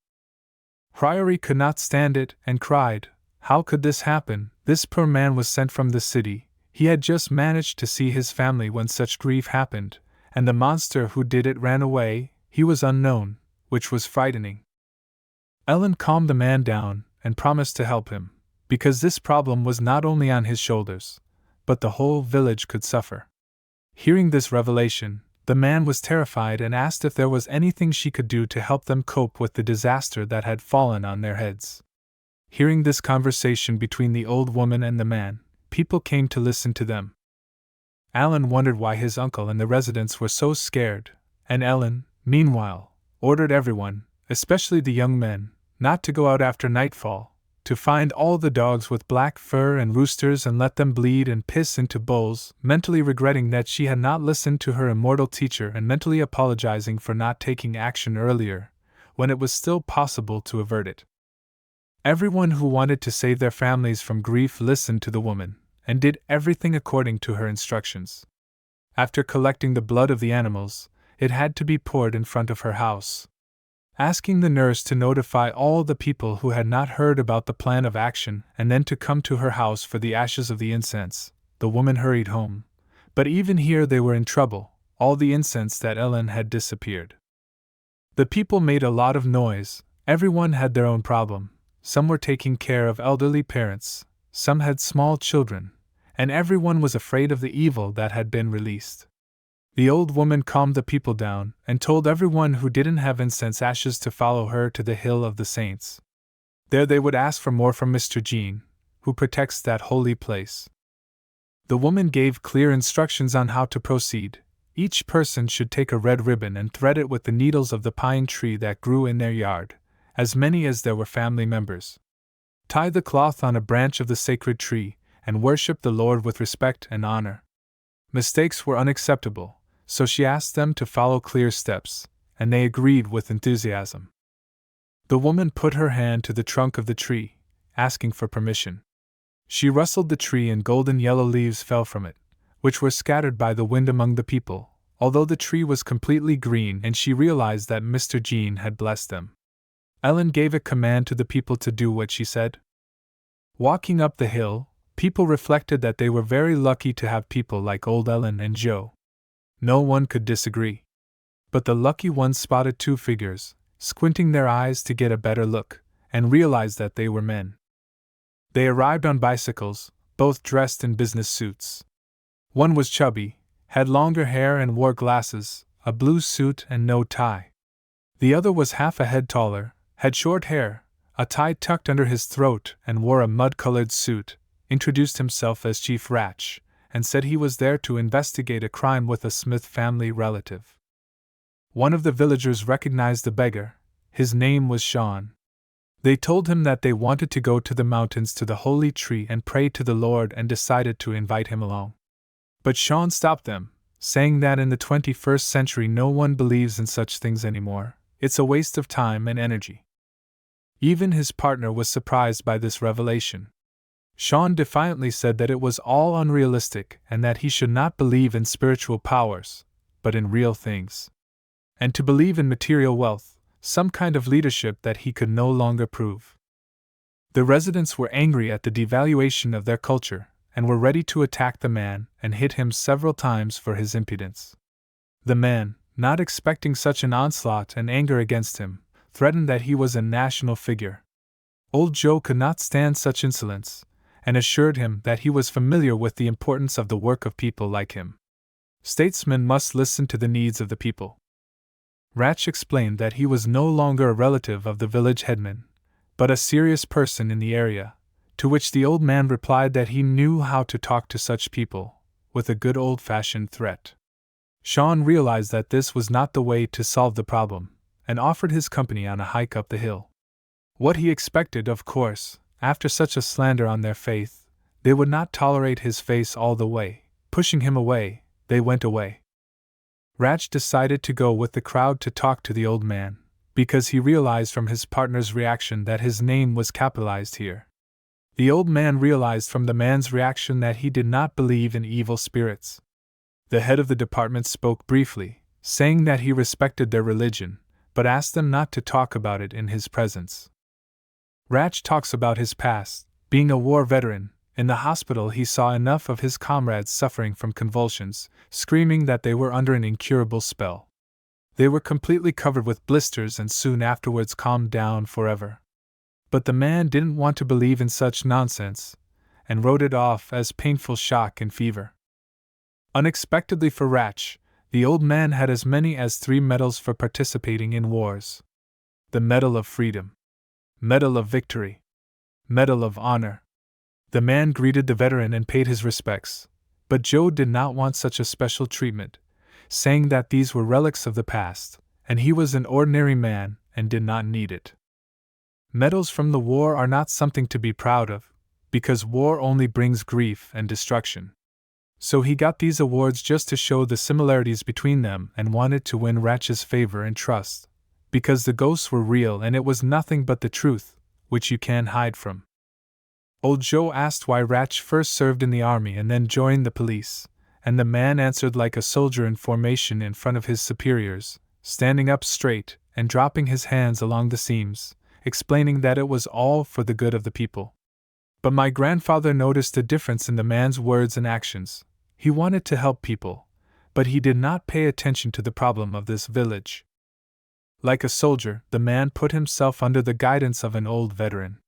Priory could not stand it and cried, "How could this happen? This poor man was sent from the city. He had just managed to see his family when such grief happened, and the monster who did it ran away. He was unknown," which was frightening. Ellen calmed the man down and promised to help him, because this problem was not only on his shoulders, but the whole village could suffer. Hearing this revelation, the man was terrified and asked if there was anything she could do to help them cope with the disaster that had fallen on their heads. Hearing this conversation between the old woman and the man, people came to listen to them. Alan wondered why his uncle and the residents were so scared, and Ellen, meanwhile, ordered everyone, especially the young men, not to go out after nightfall, to find all the dogs with black fur and roosters and let them bleed and piss into bowls, mentally regretting that she had not listened to her immortal teacher and mentally apologizing for not taking action earlier, when it was still possible to avert it. Everyone who wanted to save their families from grief listened to the woman, and did everything according to her instructions. After collecting the blood of the animals, it had to be poured in front of her house. Asking the nurse to notify all the people who had not heard about the plan of action and then to come to her house for the ashes of the incense, the woman hurried home. But even here they were in trouble. All the incense that Ellen had disappeared. The people made a lot of noise. Everyone had their own problem. Some were taking care of elderly parents, some had small children, and everyone was afraid of the evil that had been released. The old woman calmed the people down and told everyone who didn't have incense ashes to follow her to the Hill of the Saints. There they would ask for more from Mr. Jean, who protects that holy place. The woman gave clear instructions on how to proceed. Each person should take a red ribbon and thread it with the needles of the pine tree that grew in their yard, as many as there were family members. Tie the cloth on a branch of the sacred tree, and worship the Lord with respect and honor. Mistakes were unacceptable, so she asked them to follow clear steps, and they agreed with enthusiasm. The woman put her hand to the trunk of the tree, asking for permission. She rustled the tree and golden yellow leaves fell from it, which were scattered by the wind among the people, although the tree was completely green and she realized that Mr. Jean had blessed them. Ellen gave a command to the people to do what she said. Walking up the hill, people reflected that they were very lucky to have people like old Ellen and Joe. No one could disagree. But the lucky ones spotted two figures, squinting their eyes to get a better look, and realized that they were men. They arrived on bicycles, both dressed in business suits. One was chubby, had longer hair and wore glasses, a blue suit and no tie. The other was half a head taller, had short hair, a tie tucked under his throat, and wore a mud-colored suit, introduced himself as Chief Ratch, and said he was there to investigate a crime with a Smith family relative. One of the villagers recognized the beggar. His name was Sean. They told him that they wanted to go to the mountains to the holy tree and pray to the Lord and decided to invite him along. But Sean stopped them, saying that in the 21st century no one believes in such things anymore. It's a waste of time and energy. Even his partner was surprised by this revelation. Sean defiantly said that it was all unrealistic and that he should not believe in spiritual powers, but in real things. And to believe in material wealth, some kind of leadership that he could no longer prove. The residents were angry at the devaluation of their culture, and were ready to attack the man and hit him several times for his impudence. The man, not expecting such an onslaught and anger against him, threatened that he was a national figure. Old Joe could not stand such insolence, and assured him that he was familiar with the importance of the work of people like him. Statesmen must listen to the needs of the people. Ratch explained that he was no longer a relative of the village headman, but a serious person in the area, to which the old man replied that he knew how to talk to such people, with a good old-fashioned threat. Sean realized that this was not the way to solve the problem, and offered his company on a hike up the hill. What he expected, of course, after such a slander on their faith, they would not tolerate his face all the way. Pushing him away, they went away. Ratch decided to go with the crowd to talk to the old man, because he realized from his partner's reaction that his name was capitalized here. The old man realized from the man's reaction that he did not believe in evil spirits. The head of the department spoke briefly, saying that he respected their religion, but asked them not to talk about it in his presence. Ratch talks about his past, being a war veteran. In the hospital he saw enough of his comrades suffering from convulsions, screaming that they were under an incurable spell. They were completely covered with blisters and soon afterwards calmed down forever. But the man didn't want to believe in such nonsense, and wrote it off as painful shock and fever. Unexpectedly for Ratch, the old man had as many as 3 medals for participating in wars. The Medal of Freedom, Medal of Victory, Medal of Honor. The man greeted the veteran and paid his respects, but Joe did not want such a special treatment, saying that these were relics of the past, and he was an ordinary man and did not need it. Medals from the war are not something to be proud of, because war only brings grief and destruction. So he got these awards just to show the similarities between them and wanted to win Ratch's favor and trust, because the ghosts were real and it was nothing but the truth, which you can't hide from. Old Joe asked why Ratch first served in the army and then joined the police, and the man answered like a soldier in formation in front of his superiors, standing up straight and dropping his hands along the seams, explaining that it was all for the good of the people. But my grandfather noticed a difference in the man's words and actions. He wanted to help people, but he did not pay attention to the problem of this village. Like a soldier, the man put himself under the guidance of an old veteran.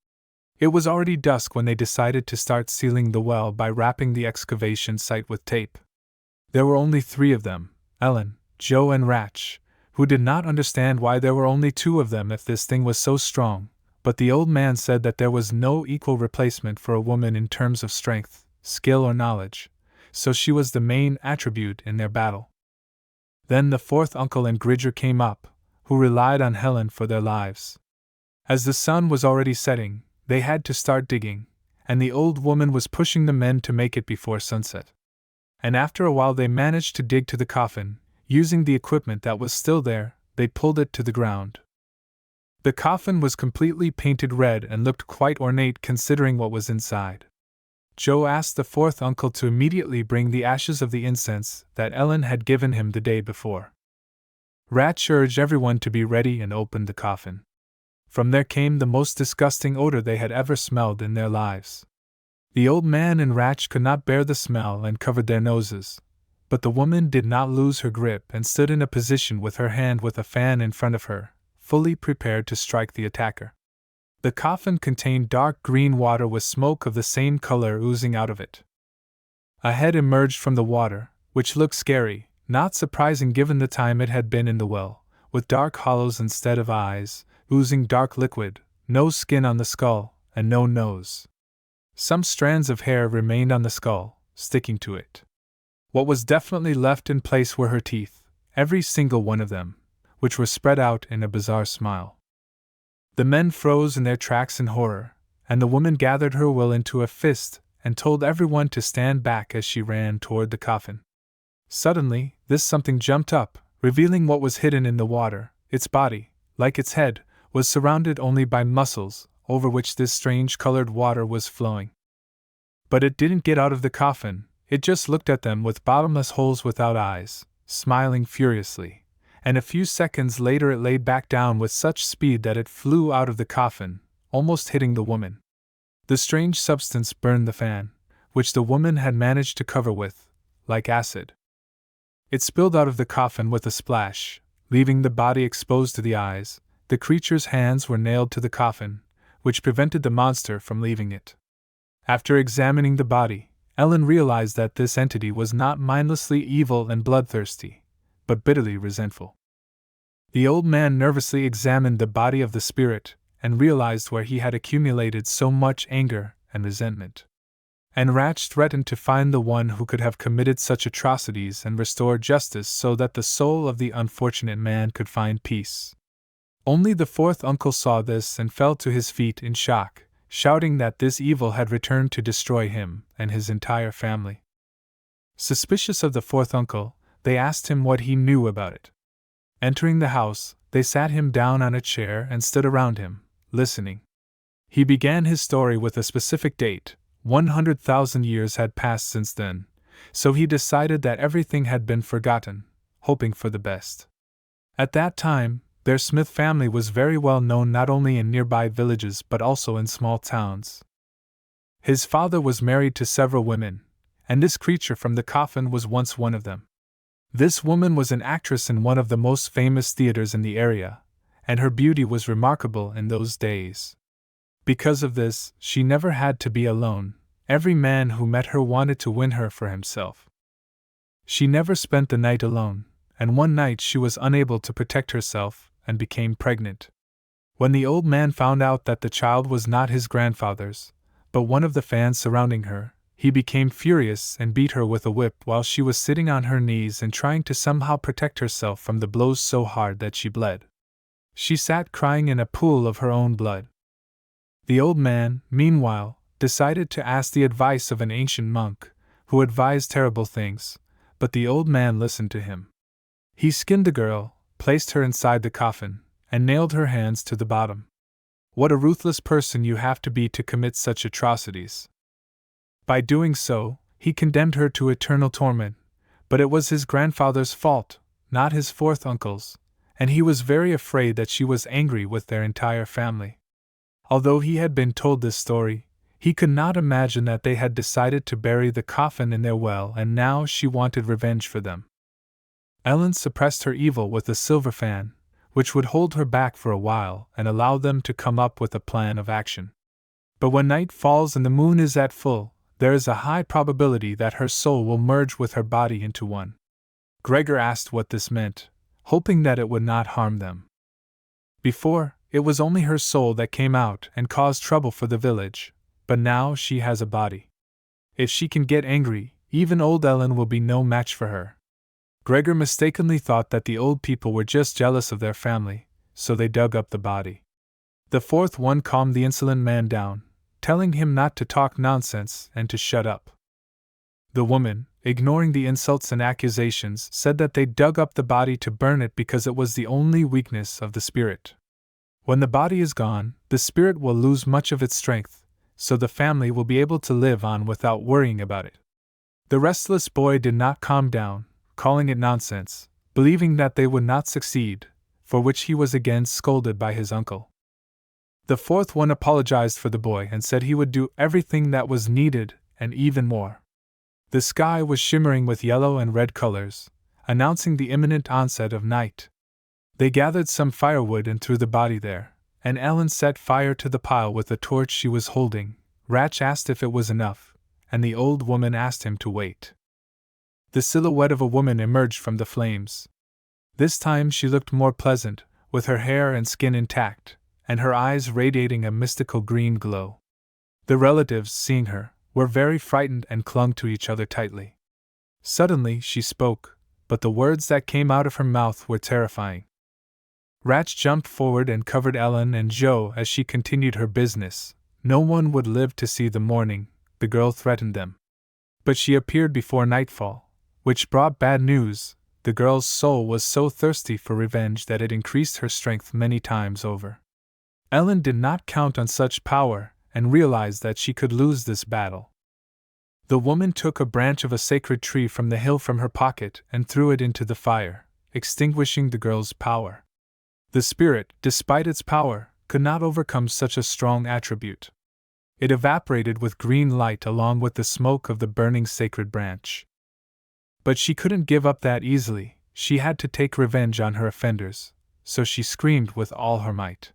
It was already dusk when they decided to start sealing the well by wrapping the excavation site with tape. There were only 3 of them, Ellen, Joe, and Ratch, who did not understand why there were only two of them if this thing was so strong, but the old man said that there was no equal replacement for a woman in terms of strength, skill, or knowledge, so she was the main attribute in their battle. Then the fourth uncle and Gridger came up, who relied on Helen for their lives. As the sun was already setting, they had to start digging, and the old woman was pushing the men to make it before sunset. And after a while they managed to dig to the coffin. Using the equipment that was still there, they pulled it to the ground. The coffin was completely painted red and looked quite ornate considering what was inside. Joe asked the fourth uncle to immediately bring the ashes of the incense that Ellen had given him the day before. Ratch urged everyone to be ready and opened the coffin. From there came the most disgusting odor they had ever smelled in their lives. The old man and Ratch could not bear the smell and covered their noses, but the woman did not lose her grip and stood in a position with her hand with a fan in front of her, fully prepared to strike the attacker. The coffin contained dark green water with smoke of the same color oozing out of it. A head emerged from the water, which looked scary, not surprising given the time it had been in the well, with dark hollows instead of eyes, oozing dark liquid, no skin on the skull, and no nose. Some strands of hair remained on the skull, sticking to it. What was definitely left in place were her teeth, every single one of them, which were spread out in a bizarre smile. The men froze in their tracks in horror, and the woman gathered her will into a fist and told everyone to stand back as she ran toward the coffin. Suddenly, this something jumped up, revealing what was hidden in the water. Its body, like its head, was surrounded only by muscles, over which this strange colored water was flowing. But it didn't get out of the coffin, it just looked at them with bottomless holes without eyes, smiling furiously. And a few seconds later it laid back down with such speed that it flew out of the coffin, almost hitting the woman. The strange substance burned the fan, which the woman had managed to cover with, like acid. It spilled out of the coffin with a splash, leaving the body exposed to the eyes. The creature's hands were nailed to the coffin, which prevented the monster from leaving it. After examining the body, Ellen realized that this entity was not mindlessly evil and bloodthirsty, but bitterly resentful. The old man nervously examined the body of the spirit and realized where he had accumulated so much anger and resentment. And Ratch threatened to find the one who could have committed such atrocities and restore justice so that the soul of the unfortunate man could find peace. Only the fourth uncle saw this and fell to his feet in shock, shouting that this evil had returned to destroy him and his entire family. Suspicious of the fourth uncle, they asked him what he knew about it. Entering the house, they sat him down on a chair and stood around him, listening. He began his story with a specific date. 100,000 years had passed since then, so he decided that everything had been forgotten, hoping for the best. At that time, their Smith family was very well known not only in nearby villages but also in small towns. His father was married to several women, and this creature from the coffin was once one of them. This woman was an actress in one of the most famous theaters in the area, and her beauty was remarkable in those days. Because of this, she never had to be alone. Every man who met her wanted to win her for himself. She never spent the night alone, and one night she was unable to protect herself and became pregnant. When the old man found out that the child was not his grandfather's, but one of the fans surrounding her, he became furious and beat her with a whip while she was sitting on her knees and trying to somehow protect herself from the blows so hard that she bled. She sat crying in a pool of her own blood. The old man, meanwhile, decided to ask the advice of an ancient monk, who advised terrible things, but the old man listened to him. He skinned the girl, placed her inside the coffin, and nailed her hands to the bottom. What a ruthless person you have to be to commit such atrocities. By doing so, he condemned her to eternal torment, but it was his grandfather's fault, not his fourth uncle's, and he was very afraid that she was angry with their entire family. Although he had been told this story, he could not imagine that they had decided to bury the coffin in their well and now she wanted revenge for them. Ellen suppressed her evil with a silver fan, which would hold her back for a while and allow them to come up with a plan of action. But when night falls and the moon is at full, there is a high probability that her soul will merge with her body into one. Gregor asked what this meant, hoping that it would not harm them. Before, it was only her soul that came out and caused trouble for the village, but now she has a body. If she can get angry, even old Ellen will be no match for her. Gregor mistakenly thought that the old people were just jealous of their family, so they dug up the body. The fourth one calmed the insolent man down, telling him not to talk nonsense and to shut up. The woman, ignoring the insults and accusations, said that they dug up the body to burn it because it was the only weakness of the spirit. When the body is gone, the spirit will lose much of its strength, so the family will be able to live on without worrying about it. The restless boy did not calm down, calling it nonsense, believing that they would not succeed, for which he was again scolded by his uncle. The fourth one apologized for the boy and said he would do everything that was needed, and even more. The sky was shimmering with yellow and red colors, announcing the imminent onset of night. They gathered some firewood and threw the body there, and Ellen set fire to the pile with the torch she was holding. Ratch asked if it was enough, and the old woman asked him to wait. The silhouette of a woman emerged from the flames. This time she looked more pleasant, with her hair and skin intact, and her eyes radiating a mystical green glow. The relatives, seeing her, were very frightened and clung to each other tightly. Suddenly she spoke, but the words that came out of her mouth were terrifying. Ratch jumped forward and covered Ellen and Joe as she continued her business. No one would live to see the morning, the girl threatened them. But she appeared before nightfall, which brought bad news. The girl's soul was so thirsty for revenge that it increased her strength many times over. Ellen did not count on such power, and realized that she could lose this battle. The woman took a branch of a sacred tree from the hill from her pocket and threw it into the fire, extinguishing the girl's power. The spirit, despite its power, could not overcome such a strong attribute. It evaporated with green light along with the smoke of the burning sacred branch. But she couldn't give up that easily. She had to take revenge on her offenders, so she screamed with all her might.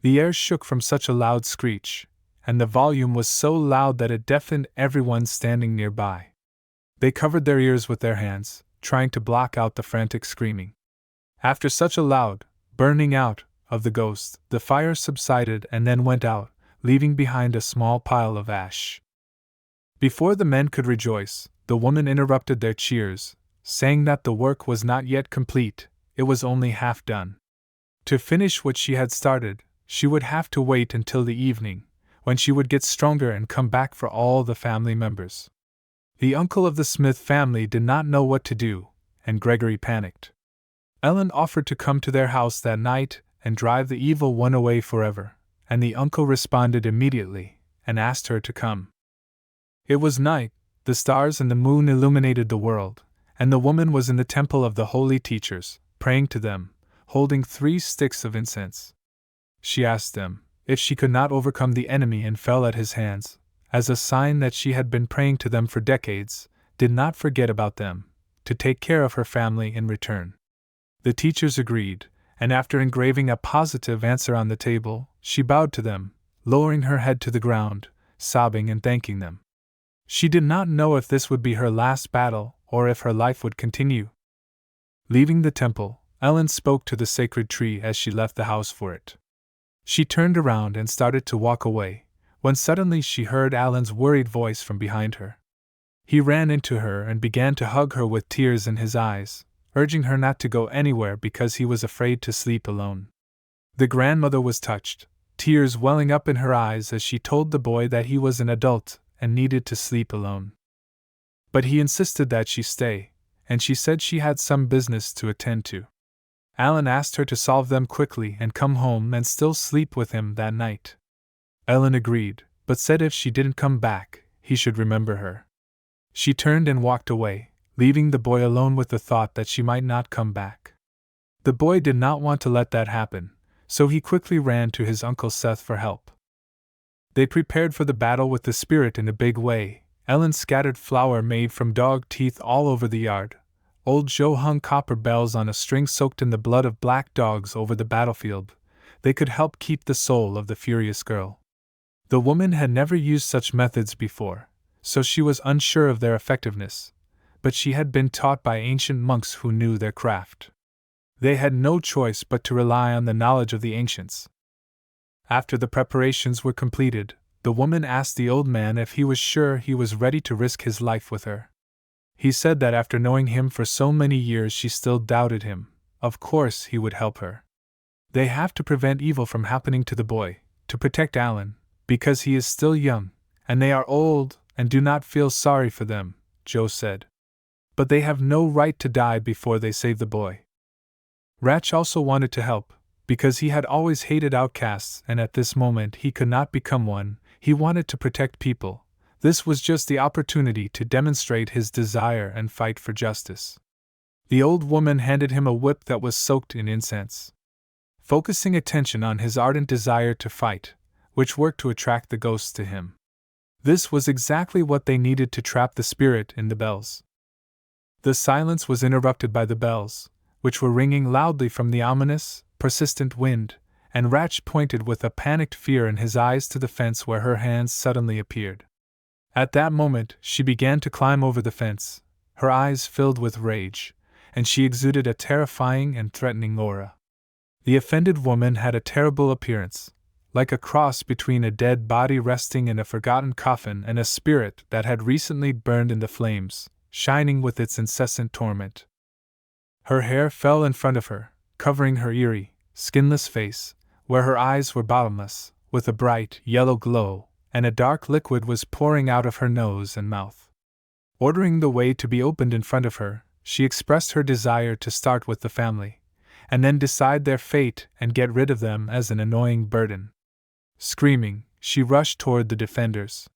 The air shook from such a loud screech, and the volume was so loud that it deafened everyone standing nearby. They covered their ears with their hands, trying to block out the frantic screaming. After such a loud burning out of the ghost, the fire subsided and then went out, leaving behind a small pile of ash. Before the men could rejoice, the woman interrupted their cheers, saying that the work was not yet complete, it was only half done. To finish what she had started, she would have to wait until the evening, when she would get stronger and come back for all the family members. The uncle of the Smith family did not know what to do, and Gregory panicked. Ellen offered to come to their house that night and drive the evil one away forever, and the uncle responded immediately and asked her to come. It was night, the stars and the moon illuminated the world, and the woman was in the temple of the holy teachers, praying to them, holding 3 sticks of incense. She asked them if she could not overcome the enemy and fell at his hands, as a sign that she had been praying to them for decades, did not forget about them, to take care of her family in return. The teachers agreed, and after engraving a positive answer on the table, she bowed to them, lowering her head to the ground, sobbing and thanking them. She did not know if this would be her last battle, or if her life would continue. Leaving the temple, Ellen spoke to the sacred tree as she left the house for it. She turned around and started to walk away, when suddenly she heard Alan's worried voice from behind her. He ran into her and began to hug her with tears in his eyes, urging her not to go anywhere because he was afraid to sleep alone. The grandmother was touched, tears welling up in her eyes as she told the boy that he was an adult and needed to sleep alone. But he insisted that she stay, and she said she had some business to attend to. Alan asked her to solve them quickly and come home and still sleep with him that night. Ellen agreed, but said if she didn't come back, he should remember her. She turned and walked away, leaving the boy alone with the thought that she might not come back. The boy did not want to let that happen, so he quickly ran to his Uncle Seth for help. They prepared for the battle with the spirit in a big way. Ellen scattered flour made from dog teeth all over the yard. Old Joe hung copper bells on a string soaked in the blood of black dogs over the battlefield. They could help keep the soul of the furious girl. The woman had never used such methods before, so she was unsure of their effectiveness, but she had been taught by ancient monks who knew their craft. They had no choice but to rely on the knowledge of the ancients. After the preparations were completed, the woman asked the old man if he was sure he was ready to risk his life with her. He said that after knowing him for so many years she still doubted him. Of course he would help her. They have to prevent evil from happening to the boy, to protect Alan, because he is still young, and they are old and do not feel sorry for them, Joe said. But they have no right to die before they save the boy. Ratch also wanted to help, because he had always hated outcasts and at this moment he could not become one. He wanted to protect people. This was just the opportunity to demonstrate his desire and fight for justice. The old woman handed him a whip that was soaked in incense, focusing attention on his ardent desire to fight, which worked to attract the ghosts to him. This was exactly what they needed to trap the spirit in the bells. The silence was interrupted by the bells, which were ringing loudly from the ominous, persistent wind, and Ratch pointed with a panicked fear in his eyes to the fence where her hands suddenly appeared. At that moment, she began to climb over the fence, her eyes filled with rage, and she exuded a terrifying and threatening aura. The offended woman had a terrible appearance, like a cross between a dead body resting in a forgotten coffin and a spirit that had recently burned in the flames, shining with its incessant torment. Her hair fell in front of her, covering her eerie, skinless face, where her eyes were bottomless, with a bright, yellow glow, and a dark liquid was pouring out of her nose and mouth. Ordering the way to be opened in front of her, she expressed her desire to start with the family, and then decide their fate and get rid of them as an annoying burden. Screaming, she rushed toward the defenders.